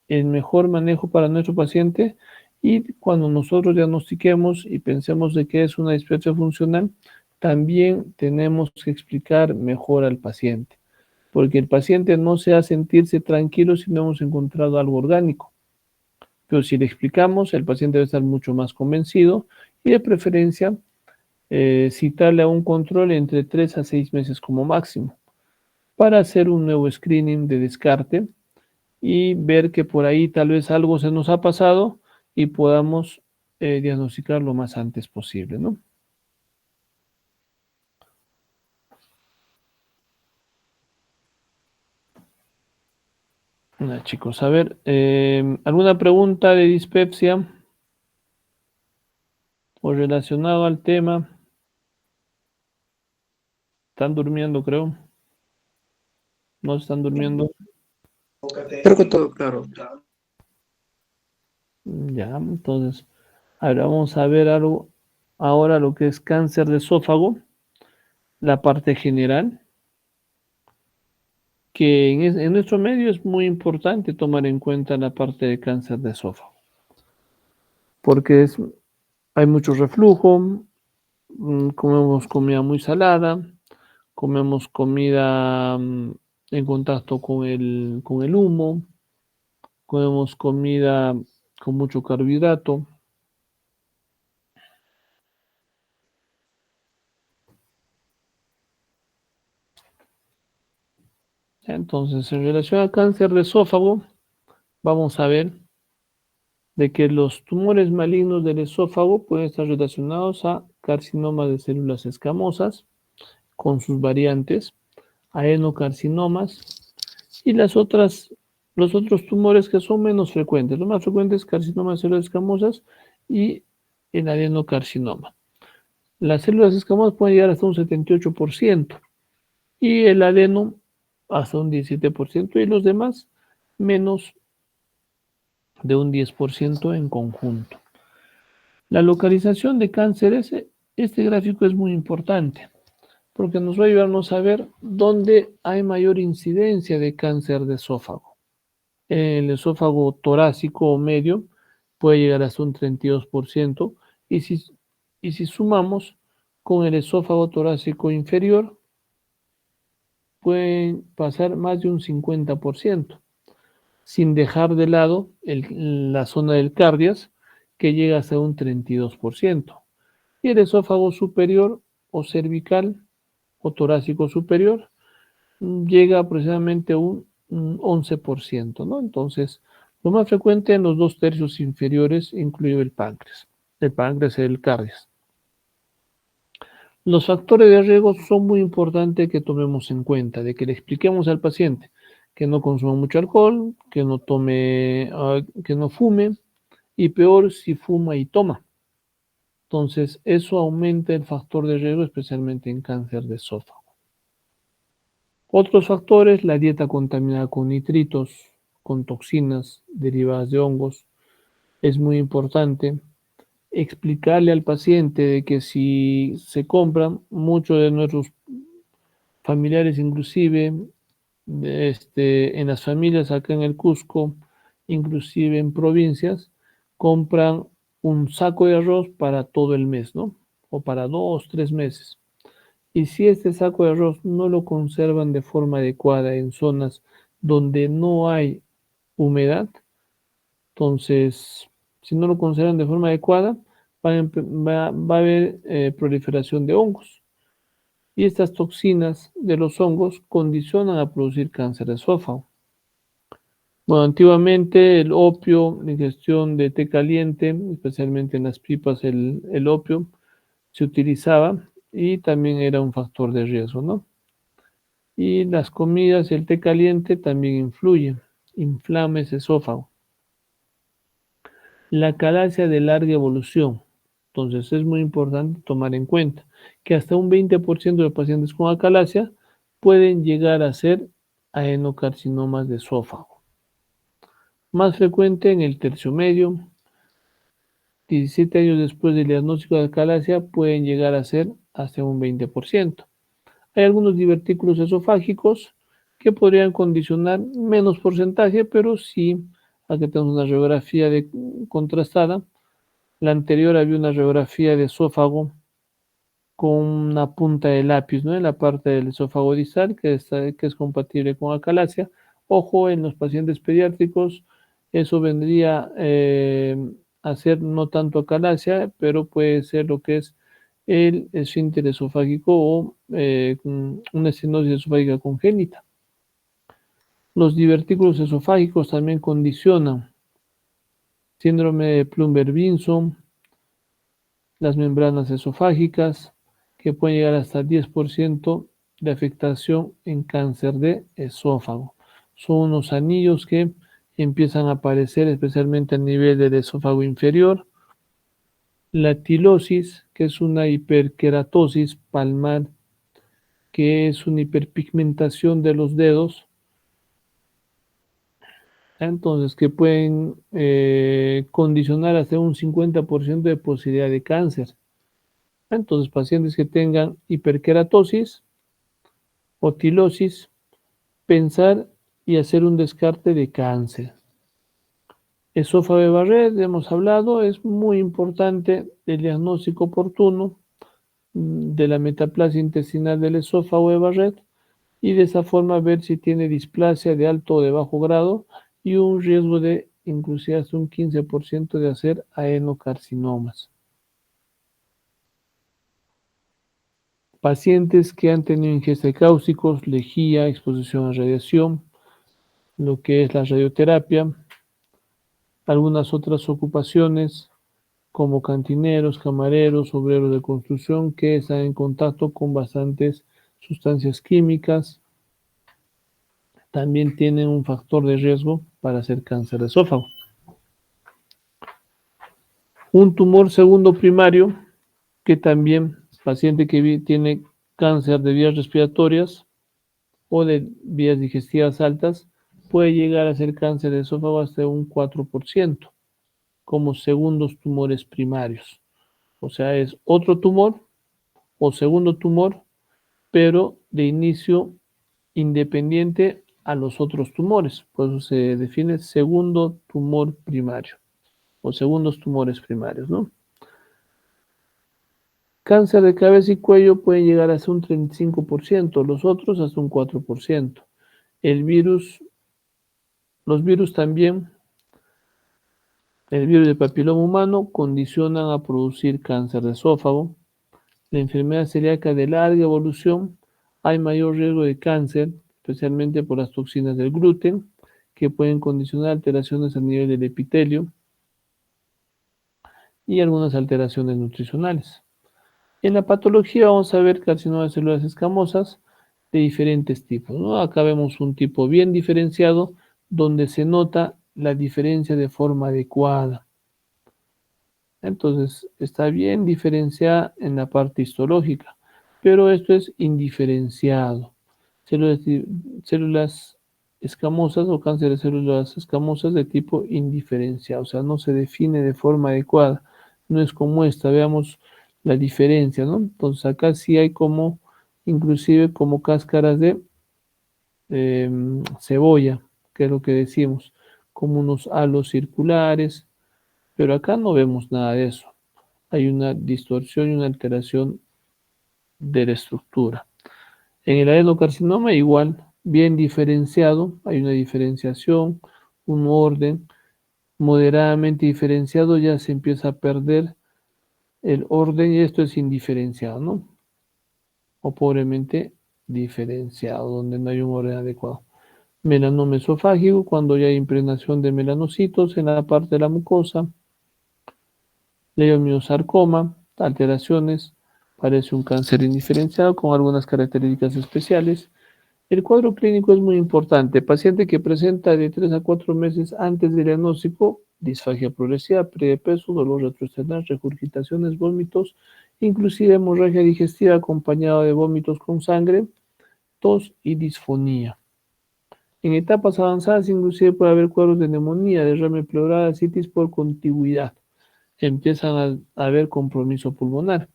el mejor manejo para nuestro paciente, y cuando nosotros diagnostiquemos y pensemos de que es una dispepsia funcional, también tenemos que explicar mejor al paciente, porque el paciente no se va a sentirse tranquilo si no hemos encontrado algo orgánico. Pero si le explicamos, el paciente debe estar mucho más convencido, y de preferencia citarle a un control entre 3 a 6 meses como máximo para hacer un nuevo screening de descarte y ver que por ahí tal vez algo se nos ha pasado y podamos diagnosticar lo más antes posible, ¿no? Chicos, a ver, ¿alguna pregunta de dispepsia o relacionado al tema? ¿Están durmiendo, creo? ¿No están durmiendo? Creo que todo claro. Ya, entonces, ahora vamos a ver algo, ahora lo que es cáncer de esófago, la parte general, que en nuestro medio es muy importante tomar en cuenta la parte de cáncer de esófago, porque hay mucho reflujo, comemos comida muy salada, comemos comida en contacto con el humo, comemos comida con mucho carbohidrato. Entonces, en relación al cáncer de esófago, vamos a ver de que los tumores malignos del esófago pueden estar relacionados a carcinomas de células escamosas con sus variantes, adenocarcinomas y los otros tumores que son menos frecuentes. Los más frecuentes, carcinomas de células escamosas y el adenocarcinoma. Las células escamosas pueden llegar hasta un 78% y el adeno hasta un 17% y los demás menos de un 10% en conjunto. La localización de cánceres, este gráfico es muy importante porque nos va a ayudarnos a ver dónde hay mayor incidencia de cáncer de esófago. El esófago torácico o medio puede llegar hasta un 32% y si sumamos con el esófago torácico inferior, pueden pasar más de un 50%, sin dejar de lado la zona del cardias, que llega hasta un 32%. Y el esófago superior o cervical o torácico superior llega aproximadamente a un 11%, ¿no? Entonces, lo más frecuente en los 2/3 inferiores, incluido el páncreas y el cardias. Los factores de riesgo son muy importantes que tomemos en cuenta, de que le expliquemos al paciente que no consuma mucho alcohol, que no tome, que no fume, y peor si fuma y toma. Entonces, eso aumenta el factor de riesgo, especialmente en cáncer de esófago. Otros factores, la dieta contaminada con nitritos, con toxinas derivadas de hongos, es muy importante explicarle al paciente de que si se compran muchos de nuestros familiares, inclusive en las familias acá en el Cusco, inclusive en provincias, compran un saco de arroz para todo el mes, ¿no? O para 2, 3 meses. Y si este saco de arroz no lo conservan de forma adecuada en zonas donde no hay humedad, entonces, si no lo conservan de forma adecuada, va a haber proliferación de hongos. Y estas toxinas de los hongos condicionan a producir cáncer de esófago. Bueno, antiguamente el opio, la ingestión de té caliente, especialmente en las pipas, el opio se utilizaba y también era un factor de riesgo, ¿no? Y las comidas y el té caliente también influyen, inflama ese esófago. La calasia de larga evolución. Entonces es muy importante tomar en cuenta que hasta un 20% de pacientes con acalasia pueden llegar a ser adenocarcinomas de esófago. Más frecuente en el tercio medio, 17 años después del diagnóstico de acalasia pueden llegar a ser hasta un 20%. Hay algunos divertículos esofágicos que podrían condicionar menos porcentaje, pero sí, aquí tenemos una radiografía contrastada. La anterior había una radiografía de esófago con una punta de lápiz, ¿no? En la parte del esófago distal, que es compatible con acalasia. Ojo, en los pacientes pediátricos, eso vendría a ser no tanto acalasia, pero puede ser lo que es el esfínter esofágico o una estenosis esofágica congénita. Los divertículos esofágicos también condicionan síndrome de Plummer-Vinson, las membranas esofágicas, que pueden llegar hasta 10% de afectación en cáncer de esófago. Son unos anillos que empiezan a aparecer especialmente a nivel del esófago inferior. La tilosis, que es una hiperkeratosis palmar, que es una hiperpigmentación de los dedos, entonces que pueden condicionar hasta un 50% de posibilidad de cáncer. Entonces, pacientes que tengan hiperkeratosis o tilosis, pensar y hacer un descarte de cáncer. Esófago de Barrett, hemos hablado, es muy importante el diagnóstico oportuno de la metaplasia intestinal del esófago de Barrett y de esa forma ver si tiene displasia de alto o de bajo grado y un riesgo de inclusive hasta un 15% de hacer adenocarcinomas. Pacientes que han tenido ingesta de cáusticos, lejía, exposición a radiación, lo que es la radioterapia, algunas otras ocupaciones como cantineros, camareros, obreros de construcción que están en contacto con bastantes sustancias químicas, también tienen un factor de riesgo para hacer cáncer de esófago. Un tumor segundo primario, que también paciente que tiene cáncer de vías respiratorias, o de vías digestivas altas, puede llegar a ser cáncer de esófago hasta un 4%, como segundos tumores primarios. O sea, es otro tumor o segundo tumor, pero de inicio independiente a los otros tumores. Por eso se define segundo tumor primario o segundos tumores primarios, ¿no? Cáncer de cabeza y cuello puede llegar hasta un 35%, los otros hasta un 4%. El virus, los virus también, el virus del papiloma humano condicionan a producir cáncer de esófago. La enfermedad celíaca de larga evolución, hay mayor riesgo de cáncer, especialmente por las toxinas del gluten, que pueden condicionar alteraciones a nivel del epitelio y algunas alteraciones nutricionales. En la patología vamos a ver carcinoma de células escamosas de diferentes tipos, ¿no? Acá vemos un tipo bien diferenciado donde se nota la diferencia de forma adecuada. Entonces, está bien diferenciada en la parte histológica, pero esto es indiferenciado. Células escamosas o cáncer de células escamosas de tipo indiferenciado, o sea, no se define de forma adecuada. No es como esta, veamos la diferencia, ¿no? Entonces, acá sí hay como, inclusive como cáscaras de cebolla, que es lo que decimos, como unos halos circulares, pero acá no vemos nada de eso. Hay una distorsión y una alteración de la estructura. En el adenocarcinoma igual, bien diferenciado, hay una diferenciación, un orden moderadamente diferenciado, ya se empieza a perder el orden y esto es indiferenciado, ¿no? O pobremente diferenciado, donde no hay un orden adecuado. Melanoma esofágico, cuando ya hay impregnación de melanocitos en la parte de la mucosa. Leiomiosarcoma, alteraciones, parece un cáncer indiferenciado con algunas características especiales. El cuadro clínico es muy importante. Paciente que presenta de 3 a 4 meses antes del diagnóstico, disfagia progresiva, pérdida de peso, dolor retroesternal, regurgitaciones, vómitos, inclusive hemorragia digestiva acompañada de vómitos con sangre, tos y disfonía. En etapas avanzadas, inclusive puede haber cuadros de neumonía, derrame pleural, citis por contigüidad. Empiezan a haber compromiso pulmonar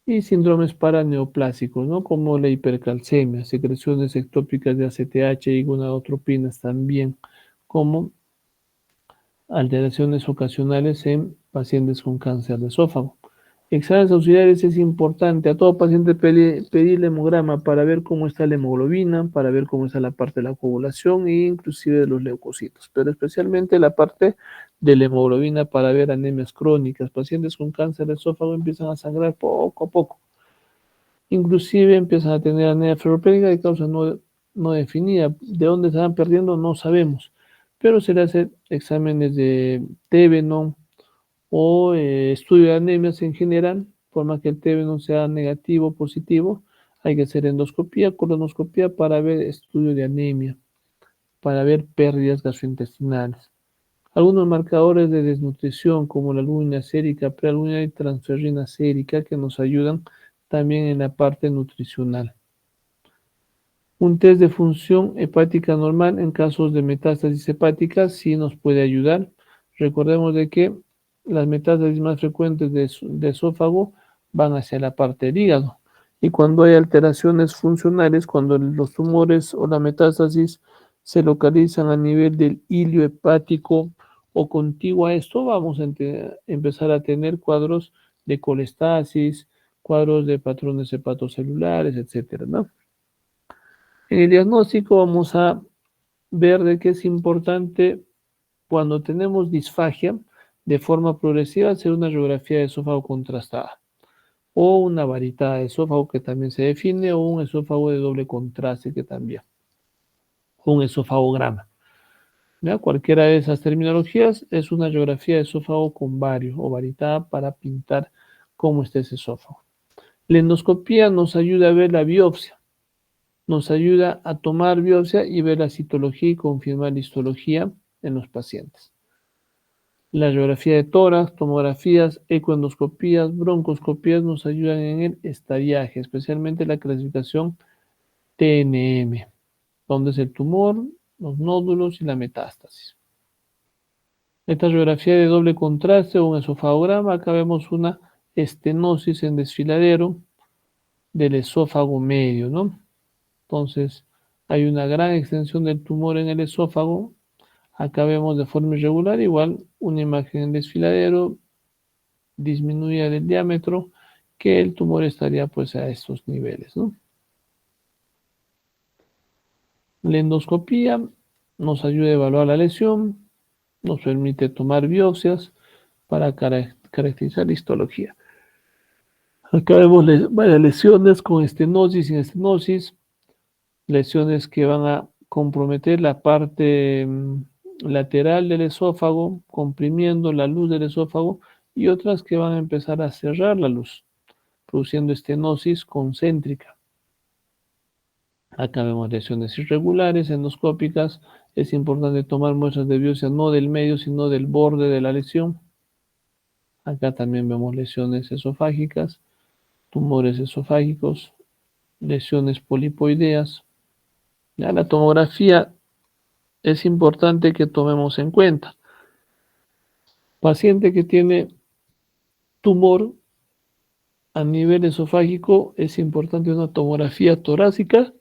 y síndromes paraneoplásicos, ¿no? Como la hipercalcemia, secreciones ectópicas de ACTH y gonadotropinas también, como alteraciones ocasionales en pacientes con cáncer de esófago. Exámenes auxiliares es importante. A todo paciente pedir hemograma para ver cómo está la hemoglobina, para ver cómo está la parte de la coagulación e inclusive de los leucocitos, pero especialmente la parte de la hemoglobina para ver anemias crónicas. Pacientes con cáncer de esófago empiezan a sangrar poco a poco. Inclusive empiezan a tener anemia ferropénica de causa no definida. De dónde se van perdiendo no sabemos, pero se le hace exámenes de TB, o estudio de anemias en general, por más que el TB no sea negativo o positivo, hay que hacer endoscopía, colonoscopía para ver estudio de anemia, para ver pérdidas gastrointestinales. Algunos marcadores de desnutrición como la albúmina sérica, prealbúmina y transferrina sérica que nos ayudan también en la parte nutricional. Un test de función hepática normal en casos de metástasis hepáticas sí nos puede ayudar. Recordemos de que las metástasis más frecuentes de esófago van hacia la parte del hígado. Y cuando hay alteraciones funcionales, cuando los tumores o la metástasis se localizan a nivel del hilio hepático o contiguo a esto, vamos a empezar a tener cuadros de colestasis, cuadros de patrones hepatocelulares, etcétera, ¿no? En el diagnóstico vamos a ver de que es importante cuando tenemos disfagia de forma progresiva hacer una radiografía de esófago contrastada o una varitada de esófago que también se define o un esófago de doble contraste que también, o un esofagograma. ¿Ya? Cualquiera de esas terminologías es una radiografía de esófago con vario o varitada para pintar cómo está ese esófago. La endoscopía nos ayuda a ver la biopsia. Nos ayuda a tomar biopsia y ver la citología y confirmar la histología en los pacientes. La radiografía de tórax, tomografías, ecoendoscopías, broncoscopías nos ayudan en el estadiaje, especialmente la clasificación TNM, donde es el tumor, los nódulos y la metástasis. Esta radiografía de doble contraste o un esofagograma, acá vemos una estenosis en desfiladero del esófago medio, ¿no? Entonces, hay una gran extensión del tumor en el esófago. Acá vemos de forma irregular, igual, una imagen en desfiladero disminuida del diámetro, que el tumor estaría pues a estos niveles, ¿no? La endoscopía nos ayuda a evaluar la lesión, nos permite tomar biopsias para caracterizar la histología. Acá vemos varias lesiones con estenosis, sin estenosis, lesiones que van a comprometer la parte lateral del esófago, comprimiendo la luz del esófago, y otras que van a empezar a cerrar la luz, produciendo estenosis concéntrica. Acá vemos lesiones irregulares, endoscópicas. Es importante tomar muestras de biopsia no del medio, sino del borde de la lesión. Acá también vemos lesiones esofágicas, tumores esofágicos, lesiones polipoideas. Ya la tomografía es importante que tomemos en cuenta. Paciente que tiene tumor a nivel esofágico, es importante una tomografía torácica,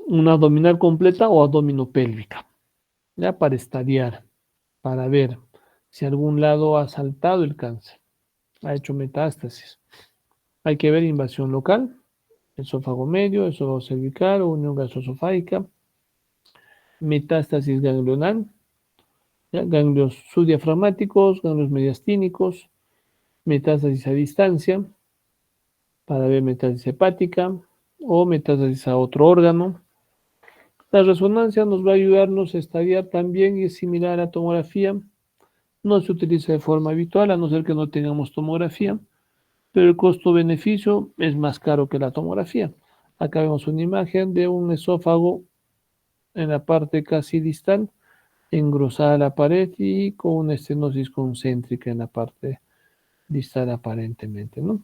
una abdominal completa o abdominopélvica, ya para estadiar, para ver si algún lado ha saltado el cáncer, ha hecho metástasis. Hay que ver invasión local, esófago medio, esófago cervical o unión gastroesofágica, metástasis ganglional, ¿ya? Ganglios subdiafragmáticos, ganglios mediastínicos, metástasis a distancia, para ver metástasis hepática o metástasis a otro órgano. La resonancia nos va a ayudarnos a estadiar también y es similar a la tomografía. No se utiliza de forma habitual, a no ser que no tengamos tomografía, pero el costo-beneficio es más caro que la tomografía. Acá vemos una imagen de un esófago en la parte casi distal, engrosada la pared y con una estenosis concéntrica en la parte distal aparentemente, ¿no?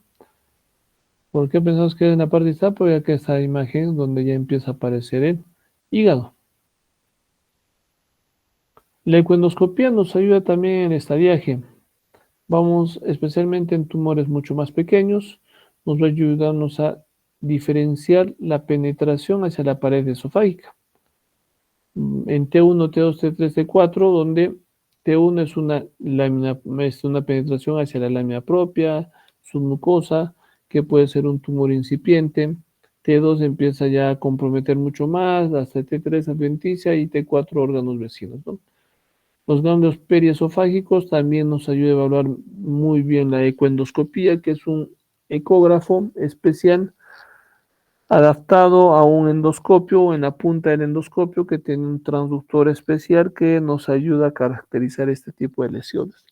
¿Por qué pensamos que es en la parte distal? Porque acá está la imagen donde ya empieza a aparecer el hígado. La ecoendoscopía nos ayuda también en el estadiaje. Vamos especialmente en tumores mucho más pequeños, nos va a ayudarnos a diferenciar la penetración hacia la pared esofágica. En T1, T2, T3, T4, donde T1 es una lámina, es una penetración hacia la lámina propia, submucosa, que puede ser un tumor incipiente. T2 empieza ya a comprometer mucho más, hasta T3 adventicia y T4 órganos vecinos, ¿no? Los ganglios periesofágicos también nos ayuda a evaluar muy bien la ecoendoscopía, que es un ecógrafo especial adaptado a un endoscopio en la punta del endoscopio que tiene un transductor especial que nos ayuda a caracterizar este tipo de lesiones.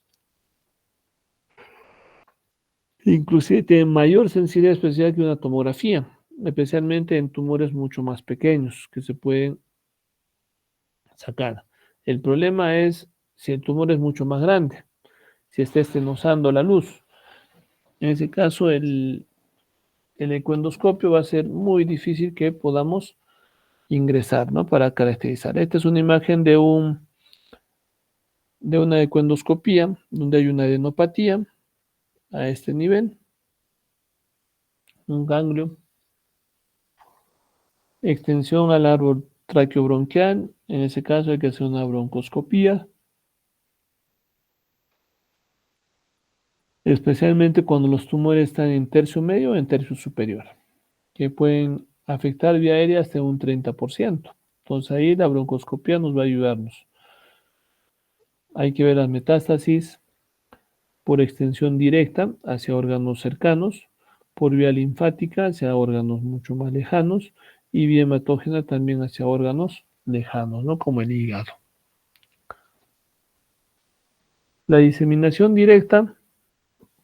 Inclusive tiene mayor sensibilidad especial que una tomografía, especialmente en tumores mucho más pequeños que se pueden sacar. El problema es si el tumor es mucho más grande, si está estenosando la luz. En ese caso, el ecoendoscopio va a ser muy difícil que podamos ingresar, ¿no? Para caracterizar. Esta es una imagen de una ecoendoscopía donde hay una adenopatía a este nivel, un ganglio, extensión al árbol traqueobronquial. En ese caso hay que hacer una broncoscopía, especialmente cuando los tumores están en tercio medio o en tercio superior, que pueden afectar vía aérea hasta un 30%. Entonces ahí la broncoscopía nos va a ayudarnos. Hay que ver las metástasis por extensión directa hacia órganos cercanos, por vía linfática hacia órganos mucho más lejanos y vía hematógena también hacia órganos lejanos, ¿no? Como el hígado. La diseminación directa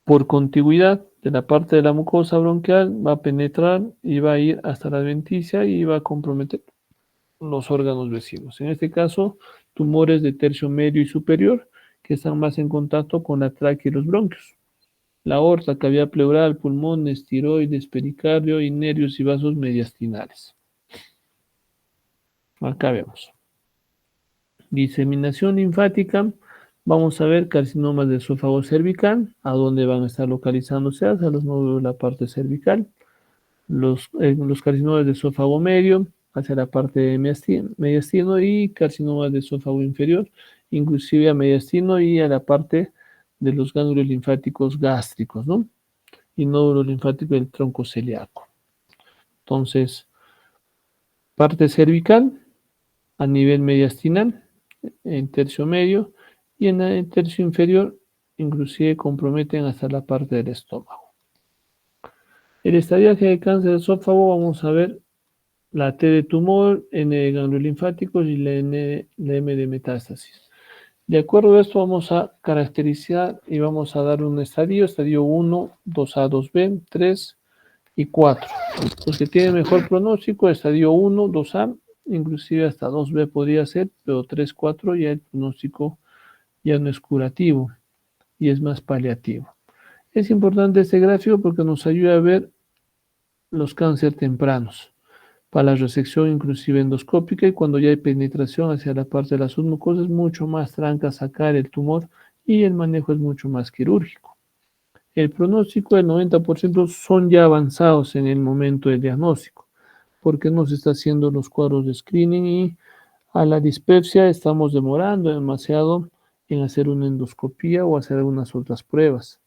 por contigüidad de la parte de la mucosa bronquial va a penetrar y va a ir hasta la adventicia y va a comprometer los órganos vecinos. En este caso, tumores de tercio medio y superior que están más en contacto con la tráquea y los bronquios. la aorta, cavidad pleural, pulmones, tiroides, pericardio y nervios y vasos mediastinales. Acá vemos. Diseminación linfática. Vamos a ver carcinomas de esófago cervical, a dónde van a estar localizándose, hacia los nódulos de la parte cervical. Los carcinomas de esófago medio, hacia la parte de mediastino, y carcinomas de esófago inferior, inclusive a mediastino y a la parte de los ganglios linfáticos gástricos, ¿no? Y nódulo linfático del tronco celíaco. Entonces, parte cervical a nivel mediastinal, en tercio medio, y en el tercio inferior inclusive comprometen hasta la parte del estómago. El estadiaje de cáncer de esófago, vamos a ver la T de tumor, N de ganglios linfáticos y la M de metástasis. De acuerdo a esto vamos a caracterizar y vamos a dar un estadio 1, 2A, 2B, 3 y 4. Los que tienen mejor pronóstico, estadio 1, 2A, inclusive hasta 2B podría ser, pero 3, 4 ya el pronóstico ya no es curativo y es más paliativo. Es importante este gráfico porque nos ayuda a ver los cánceres tempranos para la resección inclusive endoscópica, y cuando ya hay penetración hacia la parte de la submucosa es mucho más tranca sacar el tumor y el manejo es mucho más quirúrgico. El pronóstico del 90% son ya avanzados en el momento del diagnóstico, porque no se está haciendo los cuadros de screening y a la dispepsia estamos demorando demasiado en hacer una endoscopía o hacer algunas otras pruebas.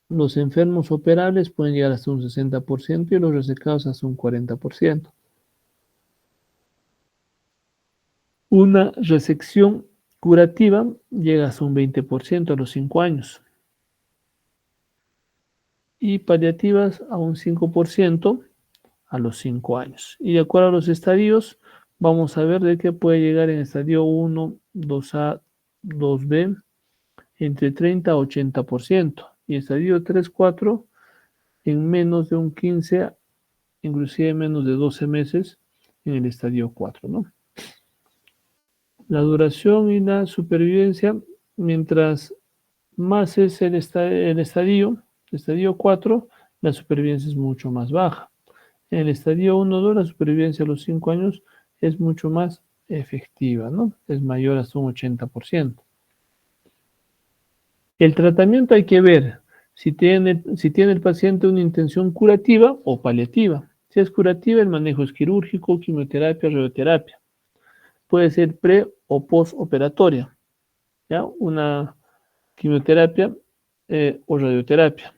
Los enfermos operables pueden llegar hasta un 60% y los resecados hasta un 40%. Una resección curativa llega hasta un 20% a los 5 años. Y paliativas a un 5% a los 5 años. Y de acuerdo a los estadios, vamos a ver de qué puede llegar en estadio 1, 2A, 2B, entre 30 a 80%. Y estadio 3, 4, en menos de un 15, inclusive menos de 12 meses en el estadio 4, ¿no? La duración y la supervivencia, mientras más es el estadio 4, la supervivencia es mucho más baja. En el estadio 1, 2, la supervivencia a los 5 años es mucho más efectiva, ¿no? Es mayor hasta un 80%. El tratamiento hay que ver si tiene el paciente una intención curativa o paliativa. Si es curativa, el manejo es quirúrgico, quimioterapia, radioterapia. Puede ser pre o postoperatoria, ¿ya? Una quimioterapia o radioterapia.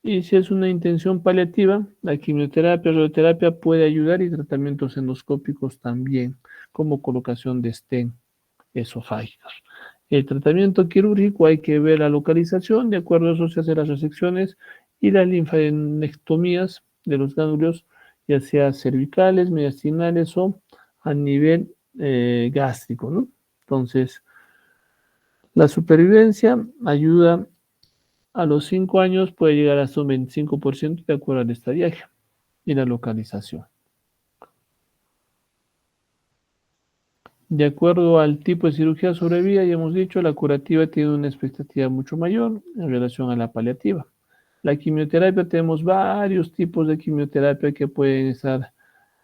Y si es una intención paliativa, la quimioterapia, radioterapia puede ayudar, y tratamientos endoscópicos también, como colocación de stent esofágicos. El tratamiento quirúrgico hay que ver la localización, de acuerdo a eso se hacen las resecciones y las linfadenectomías de los ganglios, ya sea cervicales, mediastinales o a nivel gástrico, ¿no? Entonces, la supervivencia ayuda a los 5 años, puede llegar hasta un 25% de acuerdo al estadiaje y la localización. De acuerdo al tipo de cirugía sobrevida, ya hemos dicho, la curativa tiene una expectativa mucho mayor en relación a la paliativa. La quimioterapia, tenemos varios tipos de quimioterapia que pueden estar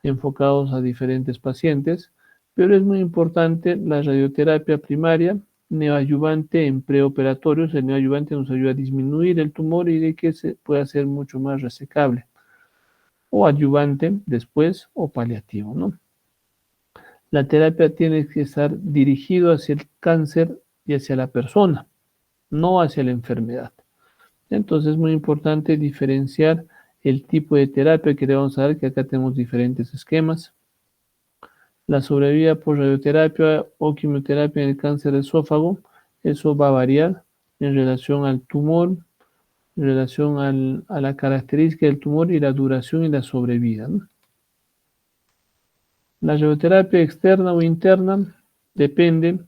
enfocados a diferentes pacientes, pero es muy importante la radioterapia primaria, neoadyuvante en preoperatorios. El neoadyuvante nos ayuda a disminuir el tumor y de que se pueda hacer mucho más resecable, o adyuvante después, o paliativo, ¿no? La terapia tiene que estar dirigido hacia el cáncer y hacia la persona, no hacia la enfermedad. Entonces es muy importante diferenciar el tipo de terapia que le vamos a dar, que acá tenemos diferentes esquemas. La sobrevida por radioterapia o quimioterapia en el cáncer de esófago, eso va a variar en relación al tumor, en relación a la característica del tumor y la duración y la sobrevida, ¿no? La radioterapia externa o interna depende,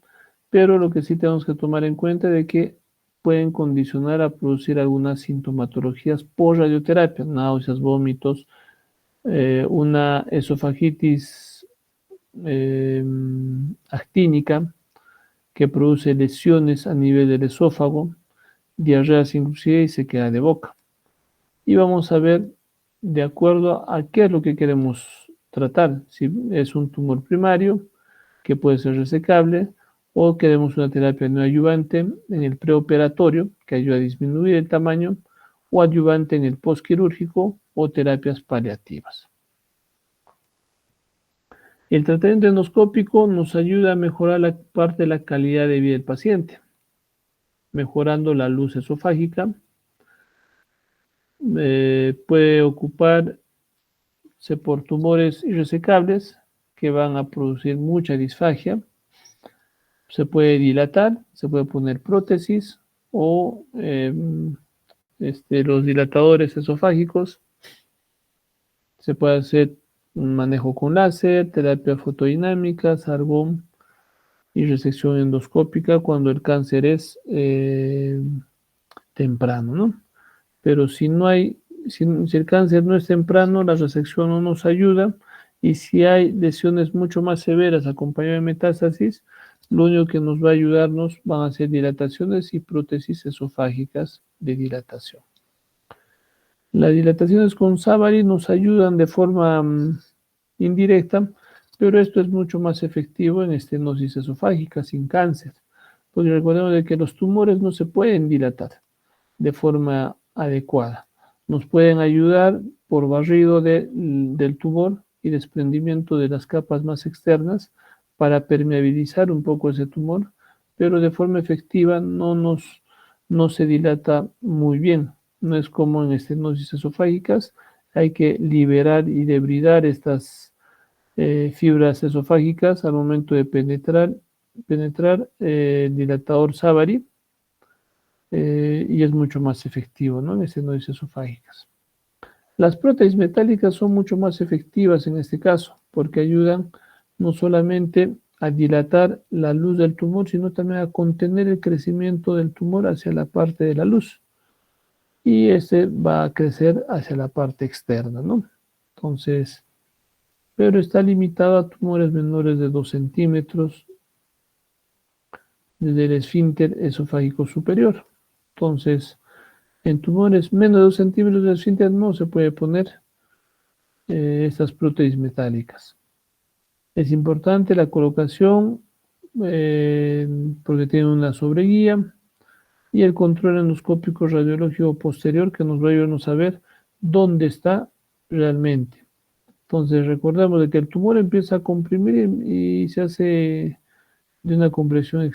pero lo que sí tenemos que tomar en cuenta es que pueden condicionar a producir algunas sintomatologías por radioterapia, náuseas, vómitos, una esofagitis actínica que produce lesiones a nivel del esófago, diarrea inclusive y sequedad de boca. Y vamos a ver de acuerdo a qué es lo que queremos tratar. Si es un tumor primario, que puede ser resecable, o queremos una terapia neoadyuvante en el preoperatorio, que ayuda a disminuir el tamaño, o adyuvante en el postquirúrgico, o terapias paliativas. El tratamiento endoscópico nos ayuda a mejorar la parte de la calidad de vida del paciente, mejorando la luz esofágica. Puede ocuparse por tumores irresecables que van a producir mucha disfagia. Se puede dilatar, se puede poner prótesis o los dilatadores esofágicos. Se puede hacer un manejo con láser, terapia fotodinámica, argón y resección endoscópica cuando el cáncer es temprano, ¿no? Pero si el cáncer no es temprano, la resección no nos ayuda, y si hay lesiones mucho más severas acompañadas de metástasis, lo único que nos va a ayudarnos van a ser dilataciones y prótesis esofágicas de dilatación. Las dilataciones con Savary nos ayudan de forma indirecta, pero esto es mucho más efectivo en estenosis esofágica sin cáncer, porque recordemos de que los tumores no se pueden dilatar de forma adecuada. Nos pueden ayudar por barrido del tumor y desprendimiento de las capas más externas para permeabilizar un poco ese tumor, pero de forma efectiva no se dilata muy bien. No es como en estenosis esofágicas, hay que liberar y debridar estas fibras esofágicas al momento de penetrar el dilatador Savary, y es mucho más efectivo, ¿no? En estenosis esofágicas. Las prótesis metálicas son mucho más efectivas en este caso, porque ayudan no solamente a dilatar la luz del tumor, sino también a contener el crecimiento del tumor hacia la parte de la luz. Y este va a crecer hacia la parte externa, ¿no? Entonces, pero está limitado a tumores menores de 2 centímetros desde el esfínter esofágico superior. Entonces, en tumores menos de 2 centímetros del esfínter no se puede poner estas prótesis metálicas. Es importante la colocación porque tiene una sobreguía, y el control endoscópico radiológico posterior que nos va a ayudarnos a ver dónde está realmente. Entonces recordamos de que el tumor empieza a comprimir y se hace de una compresión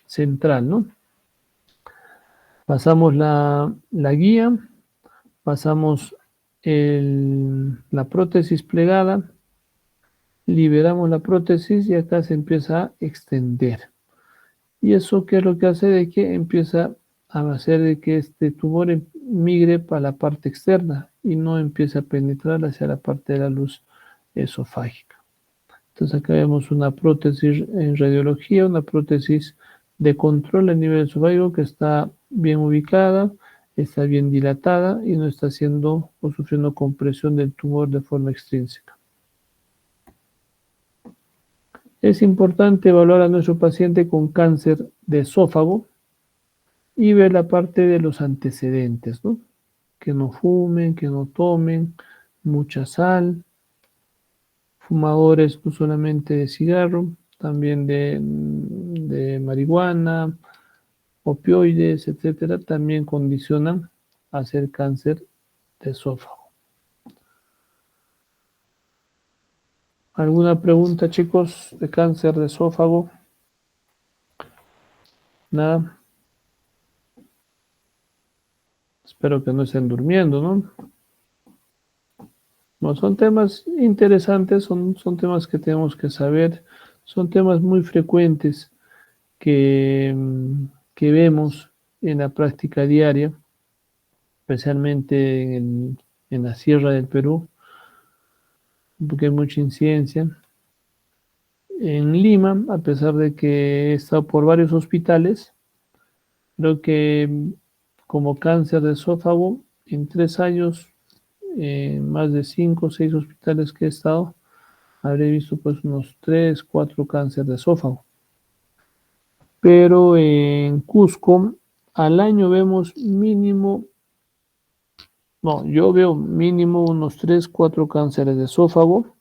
central, ¿no? Pasamos la guía, pasamos la prótesis plegada, liberamos la prótesis y acá se empieza a extender. ¿Y eso qué es lo que hace? De que empieza a hacer de que este tumor migre para la parte externa y no empiece a penetrar hacia la parte de la luz esofágica. Entonces acá vemos una prótesis en radiología, una prótesis de control a nivel esofágico que está bien ubicada, está bien dilatada y no está haciendo o sufriendo compresión del tumor de forma extrínseca. Es importante evaluar a nuestro paciente con cáncer de esófago y ver la parte de los antecedentes, ¿no? Que no fumen, que no tomen mucha sal, fumadores no solamente de cigarro, también de marihuana, opioides, etcétera, también condicionan a hacer cáncer de esófago. ¿Alguna pregunta, chicos, de cáncer de esófago? Nada. Espero que no estén durmiendo, ¿no? No, son temas interesantes, son temas que tenemos que saber, son temas muy frecuentes que vemos en la práctica diaria, especialmente en la Sierra del Perú, porque hay mucha incidencia. En Lima, a pesar de que he estado por varios hospitales, creo que como cáncer de esófago, en 3 años, más de 5 o 6 hospitales que he estado, habré visto pues unos 3, 4 cáncer de esófago. pero en Cusco al año vemos mínimo, no, yo veo mínimo unos 3, 4 cánceres de esófago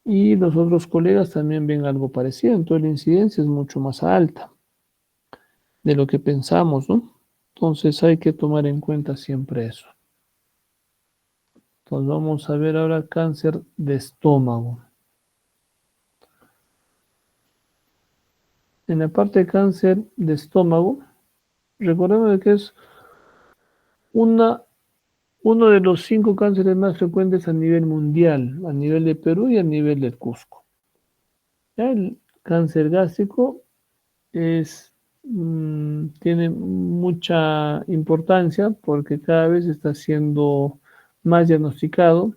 y los otros colegas también ven algo parecido, entonces la incidencia es mucho más alta de lo que pensamos, ¿no? Entonces hay que tomar en cuenta siempre eso. Entonces vamos a ver ahora cáncer de estómago. En la parte de cáncer de estómago, recordemos que es uno de los 5 cánceres más frecuentes a nivel mundial, a nivel de Perú y a nivel de Cusco. ¿Ya? El cáncer gástrico tiene mucha importancia porque cada vez está siendo más diagnosticado,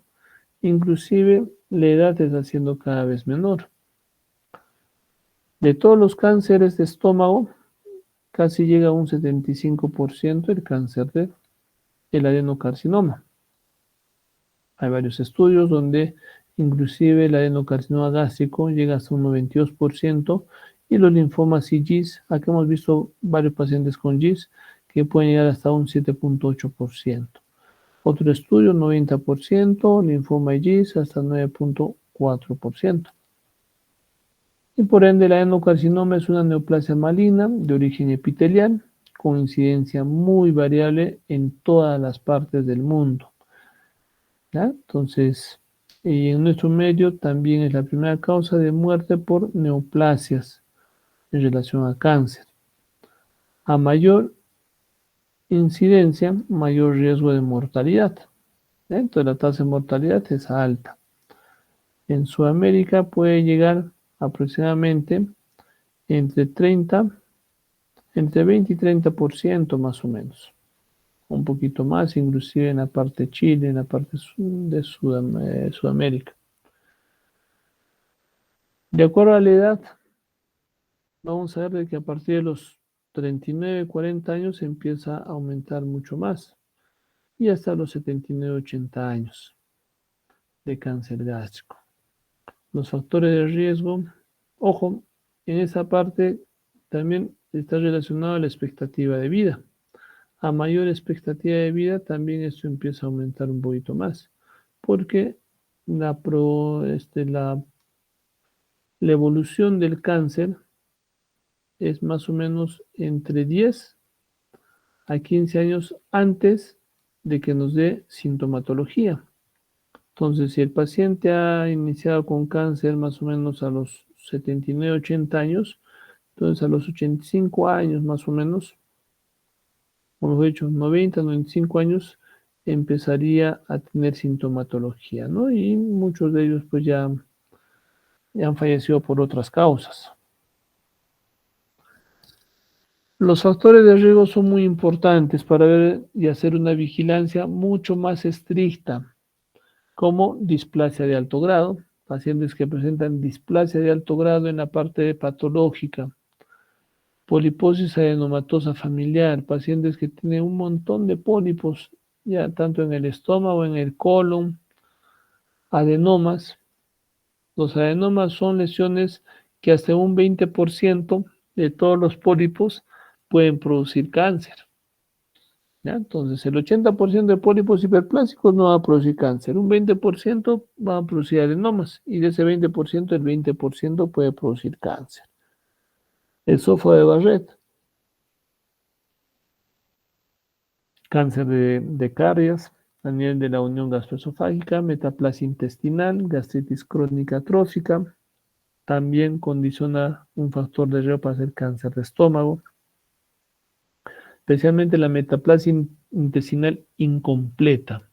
inclusive la edad está siendo cada vez menor. De todos los cánceres de estómago, casi llega a un 75% el cáncer del adenocarcinoma. Hay varios estudios donde inclusive el adenocarcinoma gástrico llega hasta un 92% y los linfomas y GIS, aquí hemos visto varios pacientes con GIS que pueden llegar hasta un 7.8%. Otro estudio, 90%, linfoma y GIS hasta 9.4%. Y por ende, el adenocarcinoma es una neoplasia maligna de origen epitelial con incidencia muy variable en todas las partes del mundo. ¿Ya? Entonces, en nuestro medio también es la primera causa de muerte por neoplasias en relación a cáncer. A mayor incidencia, mayor riesgo de mortalidad. ¿Ya? Entonces, la tasa de mortalidad es alta. En Sudamérica puede llegar aproximadamente entre 20 y 30% más o menos. Un poquito más, inclusive en la parte de Chile, en la parte de Sudamérica. De acuerdo a la edad, vamos a ver de que a partir de los 39, 40 años empieza a aumentar mucho más y hasta los 79, 80 años de cáncer gástrico. Los factores de riesgo, ojo, en esa parte también está relacionado a la expectativa de vida. A mayor expectativa de vida también esto empieza a aumentar un poquito más, porque la evolución del cáncer es más o menos entre 10 a 15 años antes de que nos dé sintomatología. Entonces, si el paciente ha iniciado con cáncer más o menos a los 79, 80 años, entonces a los 85 años más o menos, o mejor dicho, 90, 95 años, empezaría a tener sintomatología, ¿no? Y muchos de ellos pues ya han fallecido por otras causas. Los factores de riesgo son muy importantes para ver y hacer una vigilancia mucho más estricta, como displasia de alto grado, pacientes que presentan displasia de alto grado en la parte patológica, poliposis adenomatosa familiar, pacientes que tienen un montón de pólipos, ya tanto en el estómago, en el colon, adenomas. Los adenomas son lesiones que hasta un 20% de todos los pólipos pueden producir cáncer. ¿Ya? Entonces, el 80% de pólipos hiperplásicos no va a producir cáncer, un 20% va a producir adenomas y de ese 20%, el 20% puede producir cáncer. Esófago de Barrett, cáncer de Caries a nivel de la unión gastroesofágica, metaplasia intestinal, gastritis crónica atrófica, también condiciona un factor de riesgo para hacer cáncer de estómago, especialmente la metaplasia intestinal incompleta.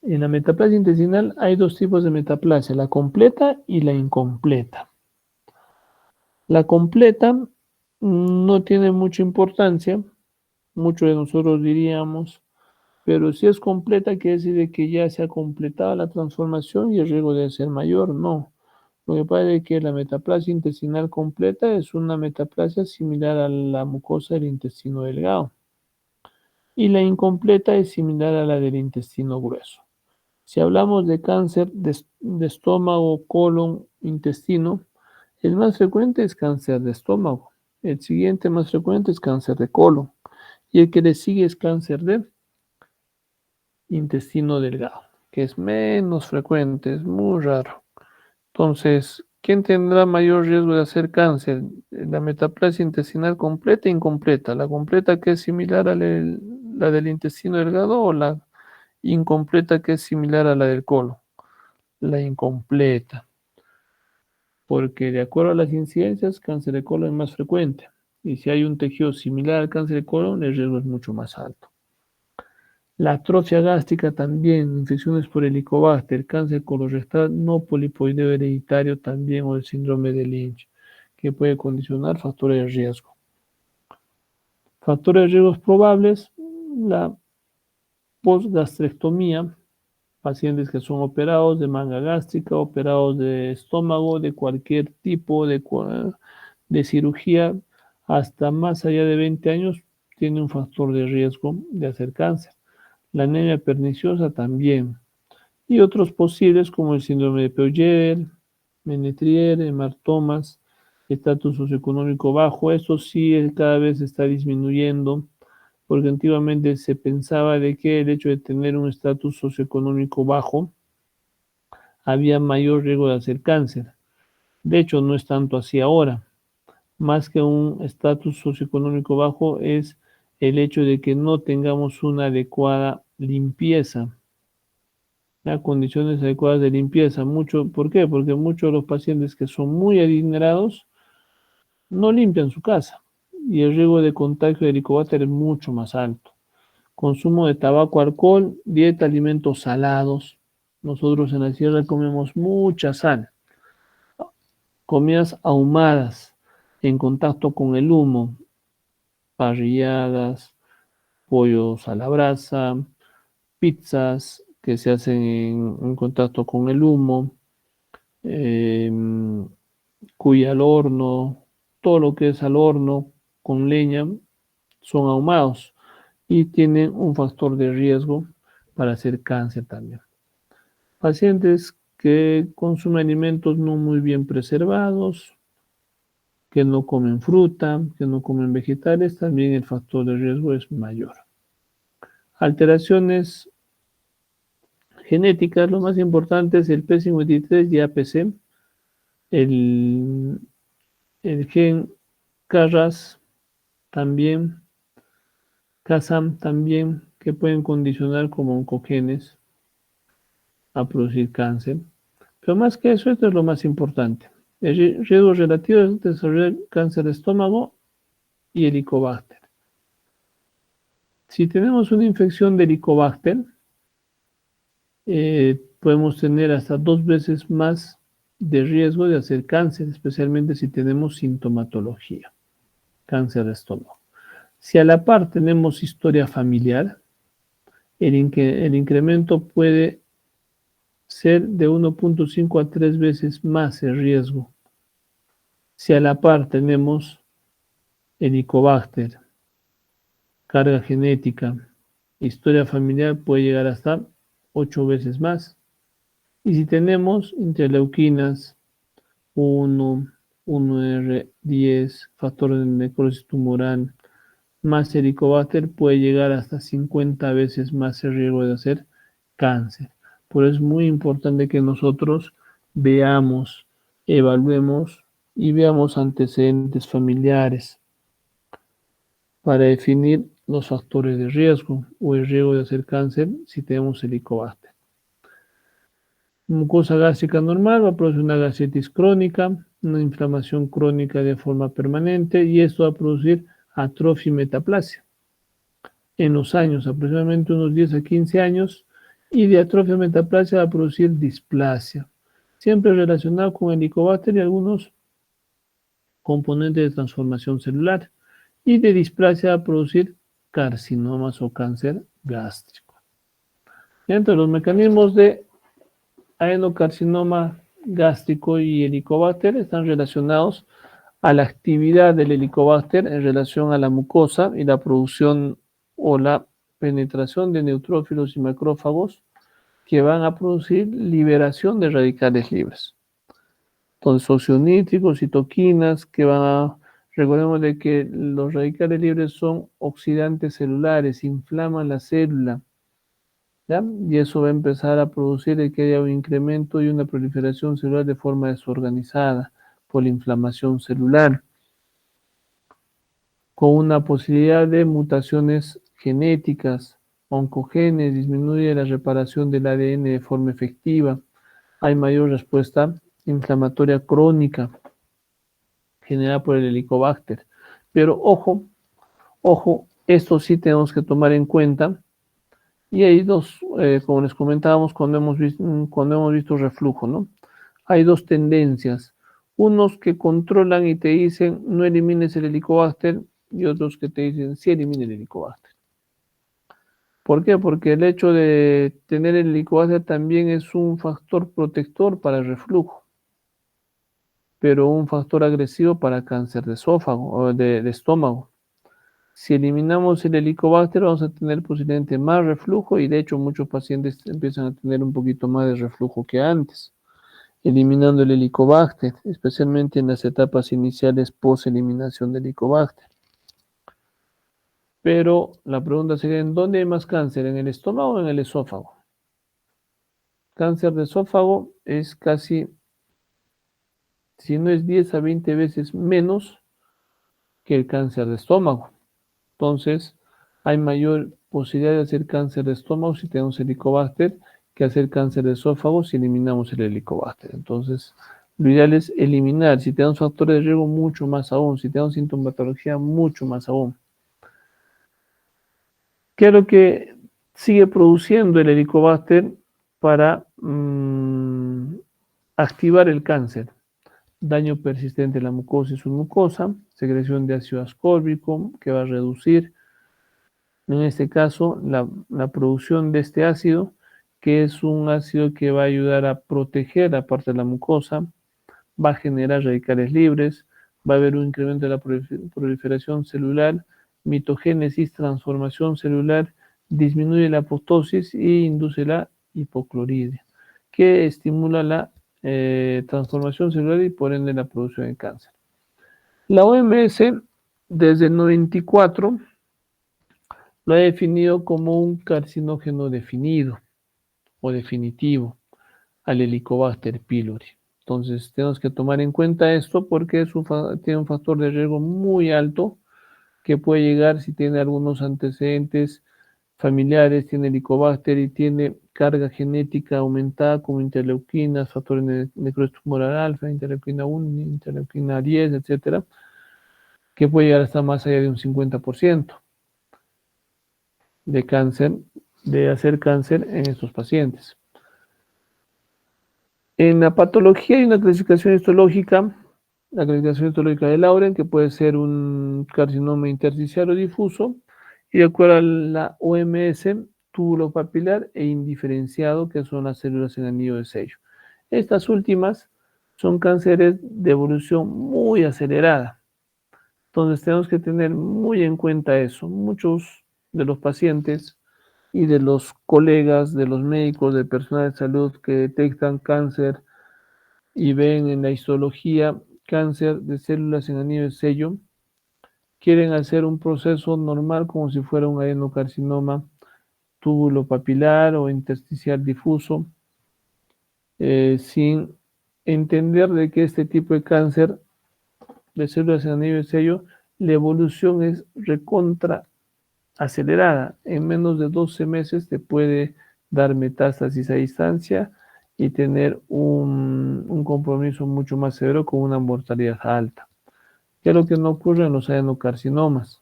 En la metaplasia intestinal hay dos tipos de metaplasia, la completa y la incompleta. La completa no tiene mucha importancia, muchos de nosotros diríamos, pero si es completa quiere decir que ya se ha completado la transformación y el riesgo debe ser mayor, no. Lo que pasa es que la metaplasia intestinal completa es una metaplasia similar a la mucosa del intestino delgado y la incompleta es similar a la del intestino grueso. Si hablamos de cáncer de estómago, colon, intestino, El más frecuente es cáncer de estómago. El siguiente más frecuente es cáncer de colon. Y el que le sigue es cáncer de intestino delgado, que es menos frecuente, es muy raro. Entonces, ¿quién tendrá mayor riesgo de hacer cáncer? La metaplasia intestinal completa e incompleta. La completa que es similar a la del intestino delgado o la incompleta que es similar a la del colon. La incompleta. Porque de acuerdo a las incidencias, cáncer de colon es más frecuente. Y si hay un tejido similar al cáncer de colon, el riesgo es mucho más alto. La atrofia gástrica también, infecciones por helicobacter, cáncer colorectal no polipoideo hereditario también o el síndrome de Lynch, que puede condicionar factores de riesgo. Factores de riesgos probables, la postgastrectomía, pacientes que son operados de manga gástrica, operados de estómago, de cualquier tipo de cirugía, hasta más allá de 20 años, tiene un factor de riesgo de hacer cáncer. La anemia perniciosa también. Y otros posibles como el síndrome de Peugeot, Menetrier, hematomas, estatus socioeconómico bajo. Esto sí cada vez está disminuyendo, porque antiguamente se pensaba de que el hecho de tener un estatus socioeconómico bajo había mayor riesgo de hacer cáncer. De hecho, no es tanto así ahora. Más que un estatus socioeconómico bajo es el hecho de que no tengamos una adecuada limpieza, condiciones adecuadas de limpieza. ¿Por qué? Porque muchos de los pacientes que son muy adinerados no limpian su casa y el riesgo de contagio de helicobacter es mucho más alto. Consumo de tabaco, alcohol, dieta, alimentos salados. Nosotros en la sierra comemos mucha sal. Comidas ahumadas en contacto con el humo, parrilladas, pollos a la brasa, pizzas que se hacen en contacto con el humo, eh, cuy al horno, todo lo que es al horno con leña son ahumados y tienen un factor de riesgo para hacer cáncer también. Pacientes que consumen alimentos no muy bien preservados, que no comen fruta, que no comen vegetales, también el factor de riesgo es mayor. Alteraciones genéticas, lo más importante es el P53 y APC, el gen KRAS también, KASAM también, que pueden condicionar como oncogenes a producir cáncer. Pero más que eso, esto es lo más importante. El riesgo relativo es desarrollar cáncer de estómago y helicobacter. Si tenemos una infección de helicobacter, podemos tener hasta 2 veces más de riesgo de hacer cáncer, especialmente si tenemos sintomatología, cáncer de estómago. Si a la par tenemos historia familiar, el incremento puede ser de 1.5 a 3 veces más el riesgo. Si a la par tenemos helicobacter, carga genética, historia familiar puede llegar hasta 8 veces más. Y si tenemos interleuquinas 1, 1R10, factor de necrosis tumoral, más helicobacter puede llegar hasta 50 veces más el riesgo de hacer cáncer. Por eso es muy importante que nosotros veamos, evaluemos y veamos antecedentes familiares para definir los factores de riesgo o el riesgo de hacer cáncer si tenemos helicobacter. Mucosa gástrica normal va a producir una gastritis crónica, una inflamación crónica de forma permanente y esto va a producir atrofia y metaplasia en los años, aproximadamente unos 10 a 15 años, y de atrofia y metaplasia va a producir displasia, siempre relacionado con el helicobacter y algunos componentes de transformación celular, y de displasia va a producir carcinomas o cáncer gástrico. Entre los mecanismos de adenocarcinoma gástrico y helicobacter están relacionados a la actividad del helicobacter en relación a la mucosa y la producción o la penetración de neutrófilos y macrófagos que van a producir liberación de radicales libres. Entonces, óxidos nítricos, citoquinas, que van a... Recordemos de que los radicales libres son oxidantes celulares, inflaman la célula, ¿ya? Y eso va a empezar a producir de que haya un incremento y una proliferación celular de forma desorganizada por la inflamación celular, con una posibilidad de mutaciones genéticas, oncogenes, disminuye la reparación del ADN de forma efectiva, hay mayor respuesta inflamatoria crónica generada por el Helicobacter. Pero ojo, esto sí tenemos que tomar en cuenta. Y hay dos, como les comentábamos cuando hemos visto reflujo, ¿no? Hay dos tendencias. Unos que controlan y te dicen no elimines el Helicobacter y otros que te dicen sí elimine el Helicobacter. ¿Por qué? Porque el hecho de tener el Helicobacter también es un factor protector para el reflujo, pero un factor agresivo para cáncer de esófago o de estómago. Si eliminamos el Helicobacter, vamos a tener posiblemente más reflujo y de hecho muchos pacientes empiezan a tener un poquito más de reflujo que antes, eliminando el Helicobacter, especialmente en las etapas iniciales post-eliminación del Helicobacter. Pero la pregunta sería, ¿en dónde hay más cáncer? ¿En el estómago o en el esófago? Cáncer de esófago es casi, si no es 10 a 20 veces menos que el cáncer de estómago. Entonces, hay mayor posibilidad de hacer cáncer de estómago si tenemos Helicobacter que hacer cáncer de esófago si eliminamos el Helicobacter. Entonces, lo ideal es eliminar. Si tenemos factores de riesgo, mucho más aún. Si tenemos sintomatología, mucho más aún. ¿Qué es lo que sigue produciendo el Helicobacter para activar el cáncer? Daño persistente en la mucosa y submucosa, secreción de ácido ascórbico que va a reducir, en este caso, la producción de este ácido, que es un ácido que va a ayudar a proteger la parte de la mucosa, va a generar radicales libres, va a haber un incremento de la proliferación celular, mitogénesis, transformación celular, disminuye la apoptosis e induce la hipocloride, que estimula la transformación celular y por ende la producción de cáncer. La OMS, desde el 94, lo ha definido como un carcinógeno definido o definitivo al Helicobacter pylori. Entonces, tenemos que tomar en cuenta esto porque tiene un factor de riesgo muy alto que puede llegar si tiene algunos antecedentes familiares, tiene Helicobacter y tiene carga genética aumentada como interleuquinas, factores de necrosis tumoral alfa, interleuquina 1, interleuquina 10, etcétera, que puede llegar hasta más allá de un 50% de cáncer, de hacer cáncer en estos pacientes. En la patología hay una clasificación histológica, la clasificación histológica de Lauren, que puede ser un carcinoma intersticial o difuso, y de acuerdo a la OMS, túbulo papilar e indiferenciado, que son las células en anillo de sello. Estas últimas son cánceres de evolución muy acelerada. Entonces tenemos que tener muy en cuenta eso. Muchos de los pacientes y de los colegas, de los médicos, del personal de salud que detectan cáncer y ven en la histología cáncer de células en anillo de sello, quieren hacer un proceso normal como si fuera un adenocarcinoma túbulo papilar o intersticial difuso, sin entender de que este tipo de cáncer de células en anillo de sello, la evolución es recontra acelerada. En menos de 12 meses te puede dar metástasis a distancia y tener un compromiso mucho más severo con una mortalidad alta. ¿Qué es lo que no ocurre en los adenocarcinomas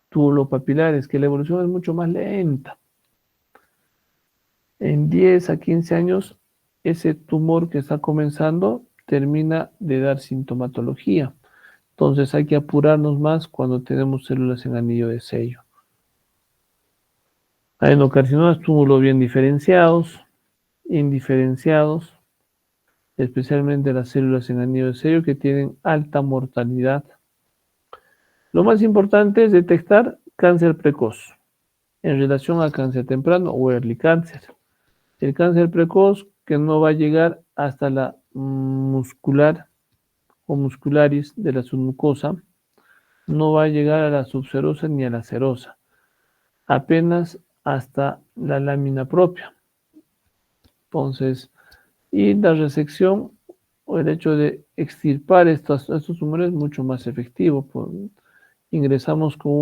tubulopapilares? Que la evolución es mucho más lenta. En 10 a 15 años, ese tumor que está comenzando termina de dar sintomatología. Entonces hay que apurarnos más cuando tenemos células en anillo de sello. Adenocarcinomas túmulo bien diferenciados, indiferenciados, especialmente las células en anillo de sello que tienen alta mortalidad. Lo más importante es detectar cáncer precoz en relación al cáncer temprano o early cáncer. El cáncer precoz que no va a llegar hasta la muscular o muscularis de la submucosa no va a llegar a la subserosa ni a la serosa, apenas hasta la lámina propia. Entonces, y la resección o el hecho de extirpar estos tumores es mucho más efectivo. Ingresamos con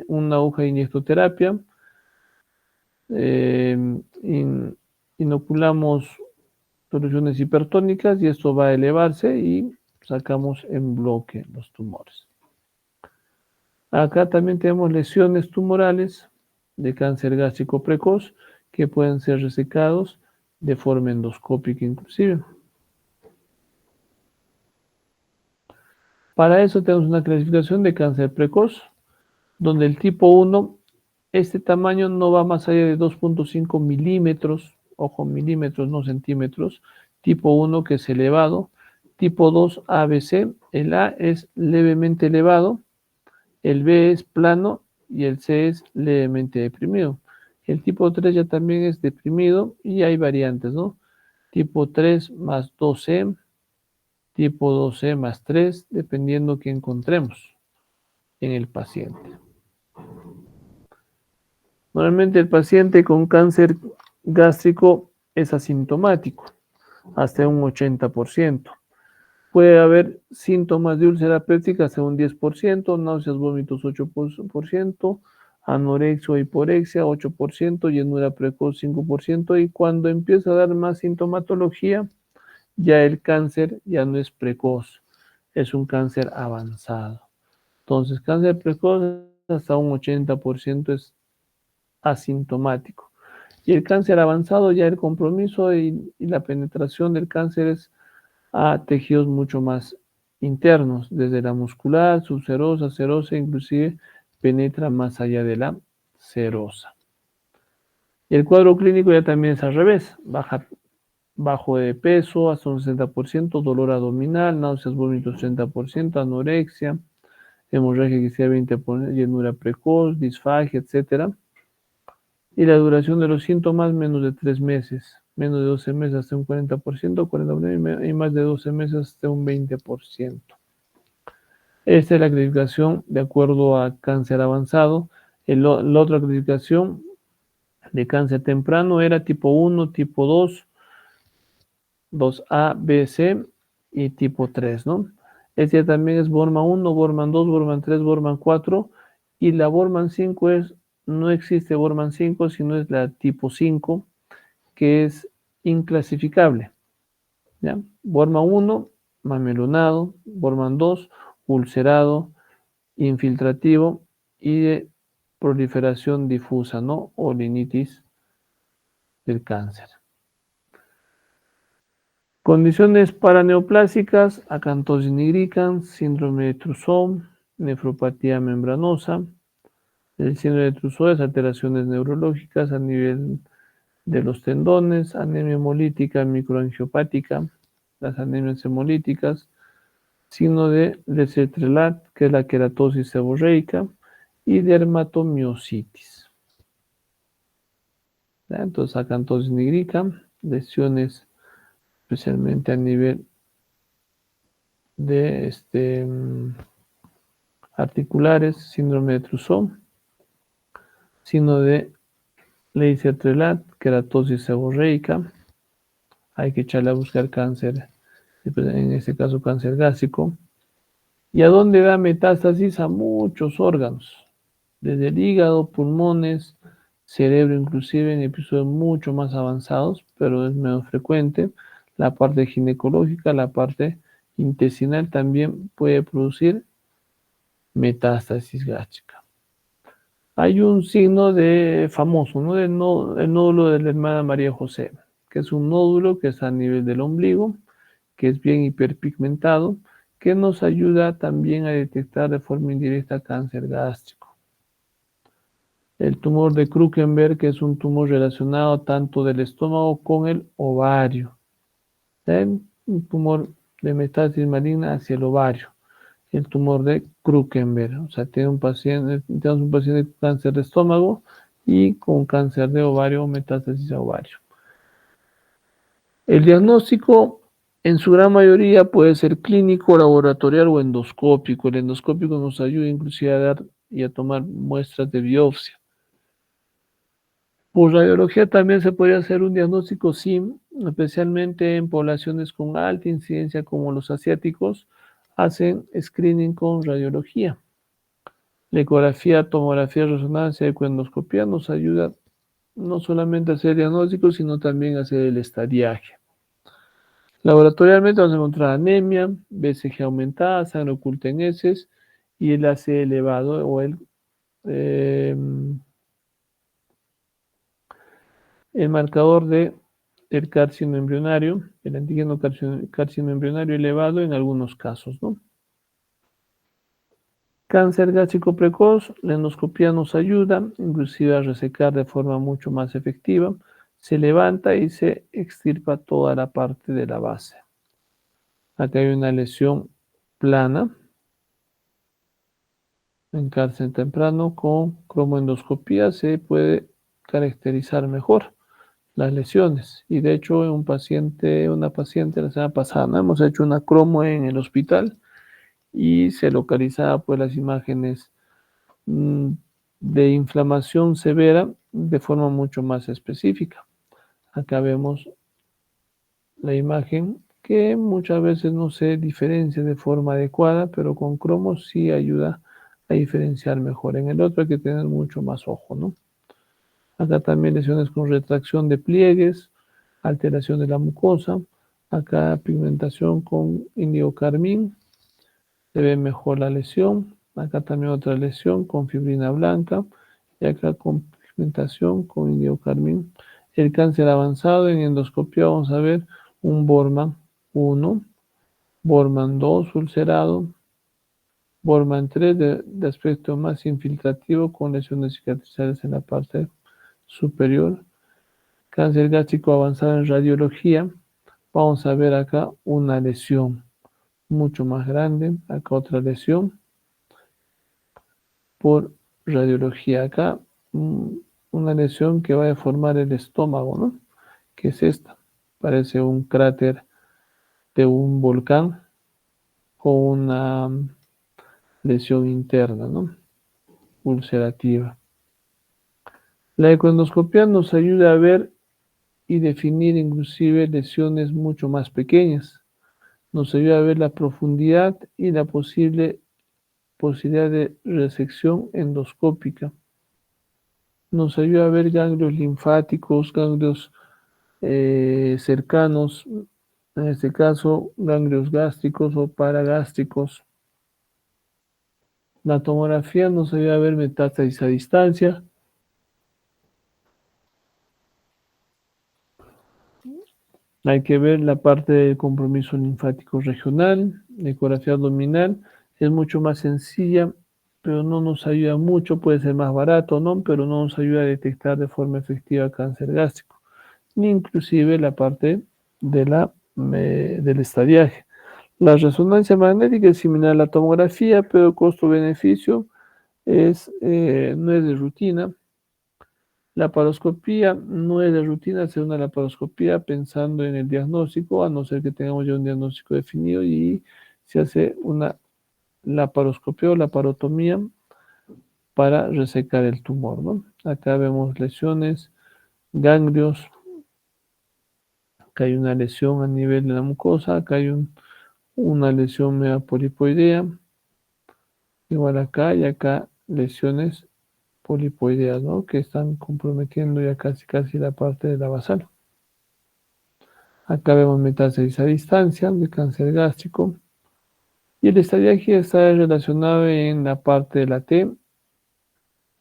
una aguja de inyectoterapia, inoculamos soluciones hipertónicas y esto va a elevarse y sacamos en bloque los tumores. Acá también tenemos lesiones tumorales de cáncer gástrico precoz que pueden ser resecados de forma endoscópica inclusive. Para eso tenemos una clasificación de cáncer precoz, donde el tipo 1, este tamaño no va más allá de 2.5 milímetros, ojo, milímetros, no centímetros, tipo 1 que es elevado, tipo 2 ABC, el A es levemente elevado, el B es plano y el C es levemente deprimido. El tipo 3 ya también es deprimido y hay variantes, ¿no? Tipo 3 más 2C, tipo 2C más 3, dependiendo que encontremos en el paciente. Normalmente el paciente con cáncer gástrico es asintomático, hasta un 80%. Puede haber síntomas de úlcera péptica hasta un 10%, náuseas, vómitos 8%, anorexia o hiporexia 8%, llenura precoz 5%, y cuando empieza a dar más sintomatología, ya el cáncer ya no es precoz, es un cáncer avanzado. Entonces, cáncer precoz hasta un 80% es asintomático. Y el cáncer avanzado, ya el compromiso y la penetración del cáncer es a tejidos mucho más internos, desde la muscular, subserosa, serosa, inclusive penetra más allá de la serosa. Y el cuadro clínico ya también es al revés, bajo de peso hasta un 60%, dolor abdominal, náuseas, vómitos 30%, anorexia, hemorragia que sea 20%, llenura precoz, disfagia, etc. Y la duración de los síntomas menos de 3 meses, menos de 12 meses hasta un 40%, y más de 12 meses hasta un 20%. Esta es la clasificación de acuerdo a cáncer avanzado. La otra clasificación de cáncer temprano era tipo 1, tipo 2, 2A, B, C y tipo 3, ¿no? Este también es Borman 1, Borman 2, Borman 3, Borman 4 y la Borman 5 no existe Borman 5, sino es la tipo 5, que es inclasificable. ¿Ya? Borman 1, mamelonado, Borman 2, ulcerado, infiltrativo y de proliferación difusa, ¿no? O linitis del cáncer. Condiciones paraneoplásicas, acantosis nigricans, síndrome de Trousseau, nefropatía membranosa. El síndrome de Trousseau es alteraciones neurológicas a nivel de los tendones, anemia hemolítica microangiopática, las anemias hemolíticas, signo de Lesertrelat, que es la queratosis seborreica, y dermatomiositis. ¿Ya? Entonces, acantosis nigrica, lesiones especialmente a nivel de articulares, síndrome de Trousseau, signo de Lesertrelat, queratosis seborreica, hay que echarle a buscar cáncer, en este caso cáncer gástrico. ¿Y a dónde da metástasis? A muchos órganos, desde el hígado, pulmones, cerebro, inclusive en episodios mucho más avanzados, pero es menos frecuente. La parte ginecológica, la parte intestinal también puede producir metástasis gástrica. Hay un signo famoso, ¿no? El nódulo de la hermana María José, que es un nódulo que está a nivel del ombligo, que es bien hiperpigmentado, que nos ayuda también a detectar de forma indirecta cáncer gástrico. El tumor de Krukenberg, que es un tumor relacionado tanto del estómago con el ovario. Un tumor de metástasis maligna hacia el ovario. El tumor de Krukenberg. O sea, tenemos un paciente con cáncer de estómago y con cáncer de ovario o metástasis a ovario. El diagnóstico En su gran mayoría puede ser clínico, laboratorial o endoscópico. El endoscópico nos ayuda inclusive a dar y a tomar muestras de biopsia. Por radiología también se podría hacer un diagnóstico SIM, especialmente en poblaciones con alta incidencia como los asiáticos, hacen screening con radiología. La ecografía, tomografía, resonancia, ecoendoscopía nos ayuda no solamente a hacer diagnósticos, sino también a hacer el estadiaje. Laboratorialmente vamos a encontrar anemia, BCG aumentada, sangre oculta en heces y el AC elevado o el marcador del carcinoma embrionario, el antígeno carcinoma embrionario elevado en algunos casos, ¿no? Cáncer gástrico precoz, la endoscopía nos ayuda, inclusive a resecar de forma mucho más efectiva. Se levanta y se extirpa toda la parte de la base. Acá hay una lesión plana en cáncer temprano con cromoendoscopía se puede caracterizar mejor las lesiones. Y de hecho, una paciente la semana pasada, ¿no? Hemos hecho una cromo en el hospital y se localizaba pues las imágenes de inflamación severa de forma mucho más específica. Acá vemos la imagen que muchas veces no se diferencia de forma adecuada, pero con cromos sí ayuda a diferenciar mejor. En el otro hay que tener mucho más ojo, ¿no? Acá también lesiones con retracción de pliegues, alteración de la mucosa. Acá pigmentación con índigo carmín. Se ve mejor la lesión. Acá también otra lesión con fibrina blanca. Y acá con pigmentación con índigo carmín. El cáncer avanzado en endoscopia vamos a ver un Bormann 1, Bormann 2 ulcerado, Bormann 3 de aspecto más infiltrativo con lesiones cicatrizales en la parte superior. Cáncer gástrico avanzado en radiología. Vamos a ver acá una lesión mucho más grande. Acá otra lesión por radiología. Acá una lesión que va a deformar el estómago, ¿no? Que es esta. Parece un cráter de un volcán con una lesión interna, ¿no? Ulcerativa. La ecoendoscopia nos ayuda a ver y definir inclusive lesiones mucho más pequeñas. Nos ayuda a ver la profundidad y la posibilidad de resección endoscópica. Nos ayuda a ver ganglios linfáticos, ganglios cercanos, en este caso ganglios gástricos o paragástricos. La tomografía nos ayuda a ver metástasis a distancia. Hay que ver la parte del compromiso linfático regional, la ecografía abdominal. Es mucho más sencilla, pero no nos ayuda mucho. Puede ser más barato, ¿no? Pero no nos ayuda a detectar de forma efectiva cáncer gástrico. Ni inclusive la parte del estadiaje. La resonancia magnética es similar a la tomografía, pero costo-beneficio no es de rutina. La paroscopía no es de rutina, hacer una laparoscopía pensando en el diagnóstico, a no ser que tengamos ya un diagnóstico definido y se hace una laparoscopía o laparotomía para resecar el tumor, ¿no? Acá vemos lesiones, ganglios, acá hay una lesión a nivel de la mucosa, acá hay una lesión megapolipoidea, igual acá y acá lesiones polipoideas, ¿no? Que están comprometiendo ya casi la parte de la basal. Acá vemos metástasis a distancia de cáncer gástrico. Y el estadiaje está relacionado en la parte de la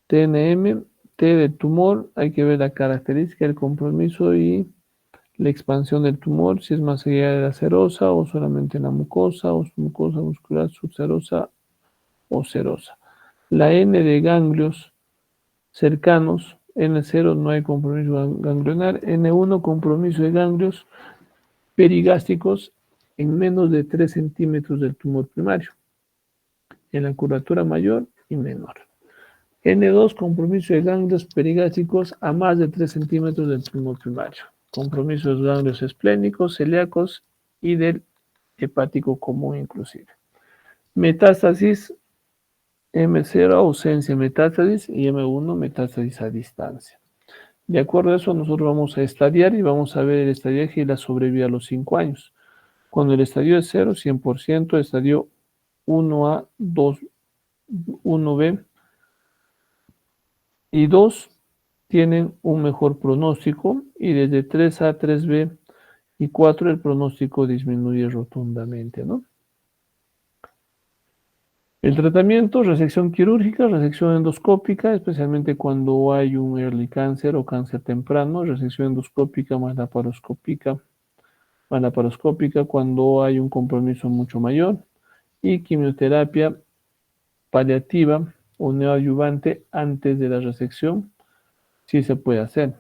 TNM, T del tumor. Hay que ver la característica del compromiso y la expansión del tumor, si es más allá de la serosa o solamente en la mucosa o mucosa muscular subserosa o serosa. La N de ganglios cercanos, N0 no hay compromiso ganglionar, N1 compromiso de ganglios perigástricos en menos de 3 centímetros del tumor primario, en la curvatura mayor y menor. N2, compromiso de ganglios perigástricos a más de 3 centímetros del tumor primario. Compromiso de ganglios esplénicos, celíacos y del hepático común inclusive. Metástasis, M0, ausencia de metástasis, y M1, metástasis a distancia. De acuerdo a eso, nosotros vamos a estadiar y vamos a ver el estadiaje y la sobrevida a los 5 años. Cuando el estadio es 0, 100%, estadio 1A, 2, 1B y 2 tienen un mejor pronóstico, y desde 3A, 3B y 4 el pronóstico disminuye rotundamente, ¿no? El tratamiento, resección quirúrgica, resección endoscópica, especialmente cuando hay un early cancer o cáncer temprano, resección endoscópica más laparoscópica cuando hay un compromiso mucho mayor, y quimioterapia paliativa o neoadyuvante antes de la resección, sí se puede hacer.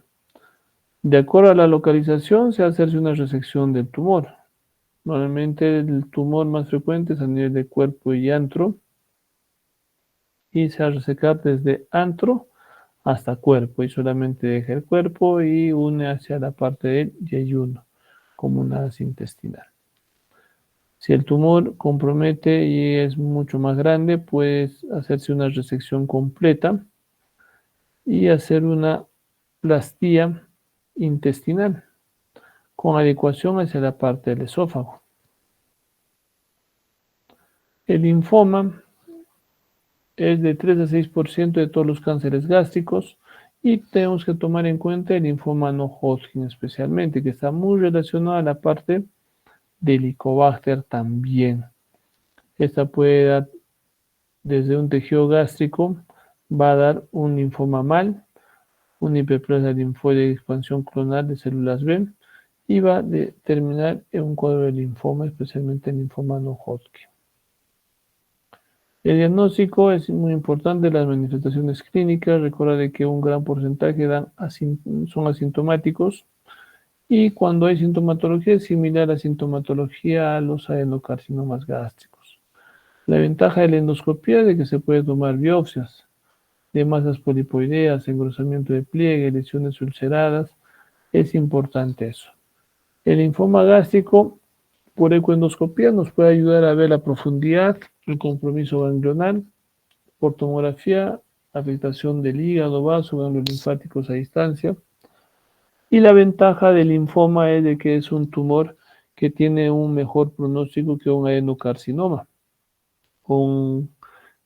De acuerdo a la localización, se hace una resección del tumor. Normalmente el tumor más frecuente es a nivel de cuerpo y antro, y se va a resecar desde antro hasta cuerpo, y solamente deja el cuerpo y une hacia la parte del yeyuno, como una asa intestinal. Si el tumor compromete y es mucho más grande, puede hacerse una resección completa y hacer una plastía intestinal con adecuación hacia la parte del esófago. El linfoma es de 3 a 6% de todos los cánceres gástricos, y tenemos que tomar en cuenta el linfoma no Hodgkin especialmente, que está muy relacionado a la parte del Helicobacter también. Esta puede dar desde un tejido gástrico, va a dar un linfoma mal, una hiperplasia linfoide de expansión clonal de células B, y va a terminar en un cuadro de linfoma, especialmente el linfoma no Hodgkin. El diagnóstico es muy importante, las manifestaciones clínicas. Recuerda de que un gran porcentaje son asintomáticos, y cuando hay sintomatología es similar a la sintomatología a los adenocarcinomas gástricos. La ventaja de la endoscopía es de que se puede tomar biopsias de masas polipoideas, engrosamiento de pliegue, lesiones ulceradas. Es importante eso. El linfoma gástrico por ecoendoscopía nos puede ayudar a ver la profundidad, el compromiso ganglional. Por tomografía, afectación del hígado, vaso, ganglios linfáticos a distancia. Y la ventaja del linfoma es de que es un tumor que tiene un mejor pronóstico que un adenocarcinoma, un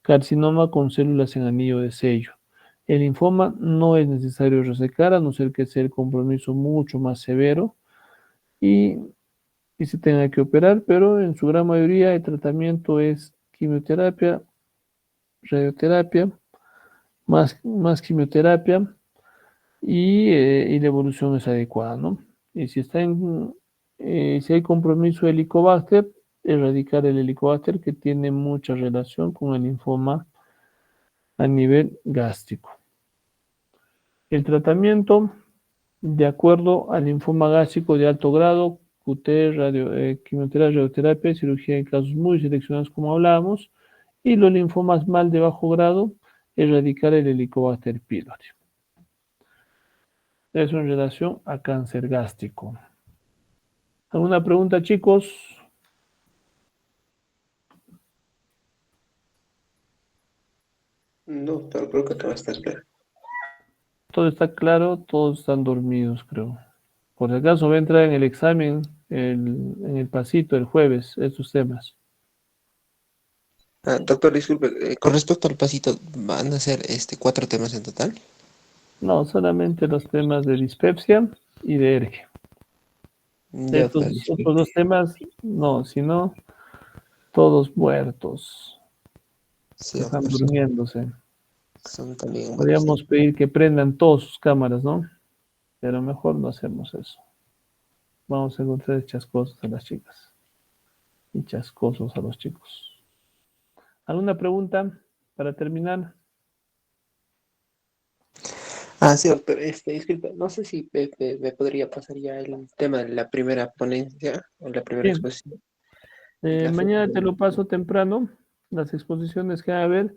carcinoma con células en anillo de sello. El linfoma no es necesario resecar, a no ser que sea el compromiso mucho más severo y se tenga que operar, pero en su gran mayoría el tratamiento es quimioterapia, radioterapia, más quimioterapia, y la evolución es adecuada, ¿no? Y si si hay compromiso de Helicobacter, erradicar el Helicobacter, que tiene mucha relación con el linfoma a nivel gástrico. El tratamiento, de acuerdo al linfoma gástrico de alto grado, QT, quimioterapia, radioterapia, cirugía en casos muy seleccionados como hablábamos, y los linfomas mal de bajo grado, erradicar el Helicobacter pylori. Eso en relación a cáncer gástrico. ¿Alguna pregunta, chicos? No, pero creo que todo está claro. Todo está claro, todos están dormidos, creo. Por si acaso va a entrar en el examen en el pasito el jueves, estos temas. Doctor, disculpe, con respecto al pasito, ¿van a ser 4 temas en total? No, solamente los temas de dispepsia y de ERG. Ya, doctor, Estos otros disculpe. dos temas, no, sino todos muertos, Sí, están doctor, durmiéndose. son también buenos Podríamos temas. pedir que prendan todas sus cámaras, ¿no? Pero mejor no hacemos eso. Vamos a encontrar chascosos a las chicas y chascosos a los chicos. ¿Alguna pregunta para terminar? Sí, doctor, disculpe, no sé si me podría pasar ya el tema de la primera ponencia o la primera Bien, exposición. La foto mañana te lo paso temprano, las exposiciones que va a haber.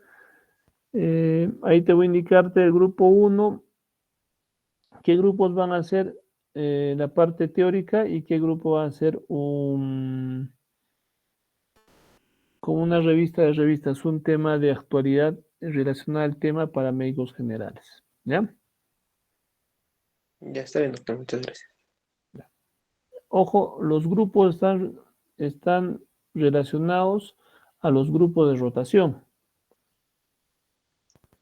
Ahí te voy a indicarte el grupo 1, qué grupos van a ser la parte teórica y qué grupo va a hacer como una revista de revistas, un tema de actualidad relacionado al tema para médicos generales. ¿Ya? Ya está bien, doctor, muchas gracias. Ojo, los grupos están relacionados a los grupos de rotación.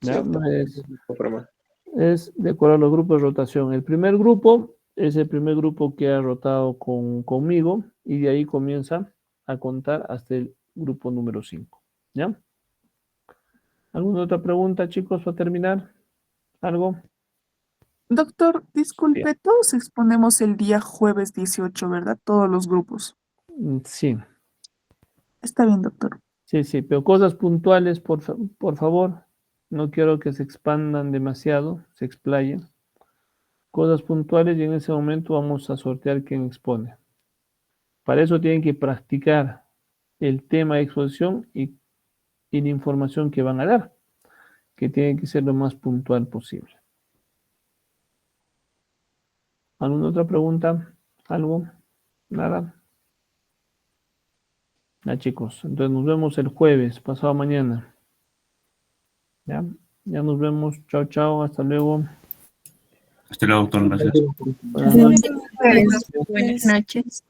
Sí, ¿Ya? doctor. No problema. Es de acuerdo a los grupos de rotación. El primer grupo es el primer grupo que ha rotado conmigo y de ahí comienza a contar hasta el grupo número 5. ¿Ya? ¿Alguna otra pregunta, chicos, para terminar? ¿Algo? Doctor, Bien. disculpe, todos exponemos el día jueves 18, ¿verdad? Todos los grupos. Sí, Está bien, doctor. sí, pero cosas puntuales, por favor. No quiero que se expandan demasiado, se explayen. Cosas puntuales y en ese momento vamos a sortear quién expone. Para eso tienen que practicar el tema de exposición y la información que van a dar, que tiene que ser lo más puntual posible. ¿Alguna otra pregunta? ¿Algo? ¿Nada? Ya, chicos, entonces nos vemos el jueves, pasado mañana. ¿Ya? Ya nos vemos. Chao, chao. Hasta luego. Hasta luego, doctor. Gracias. Buenas noches. Buenas noches.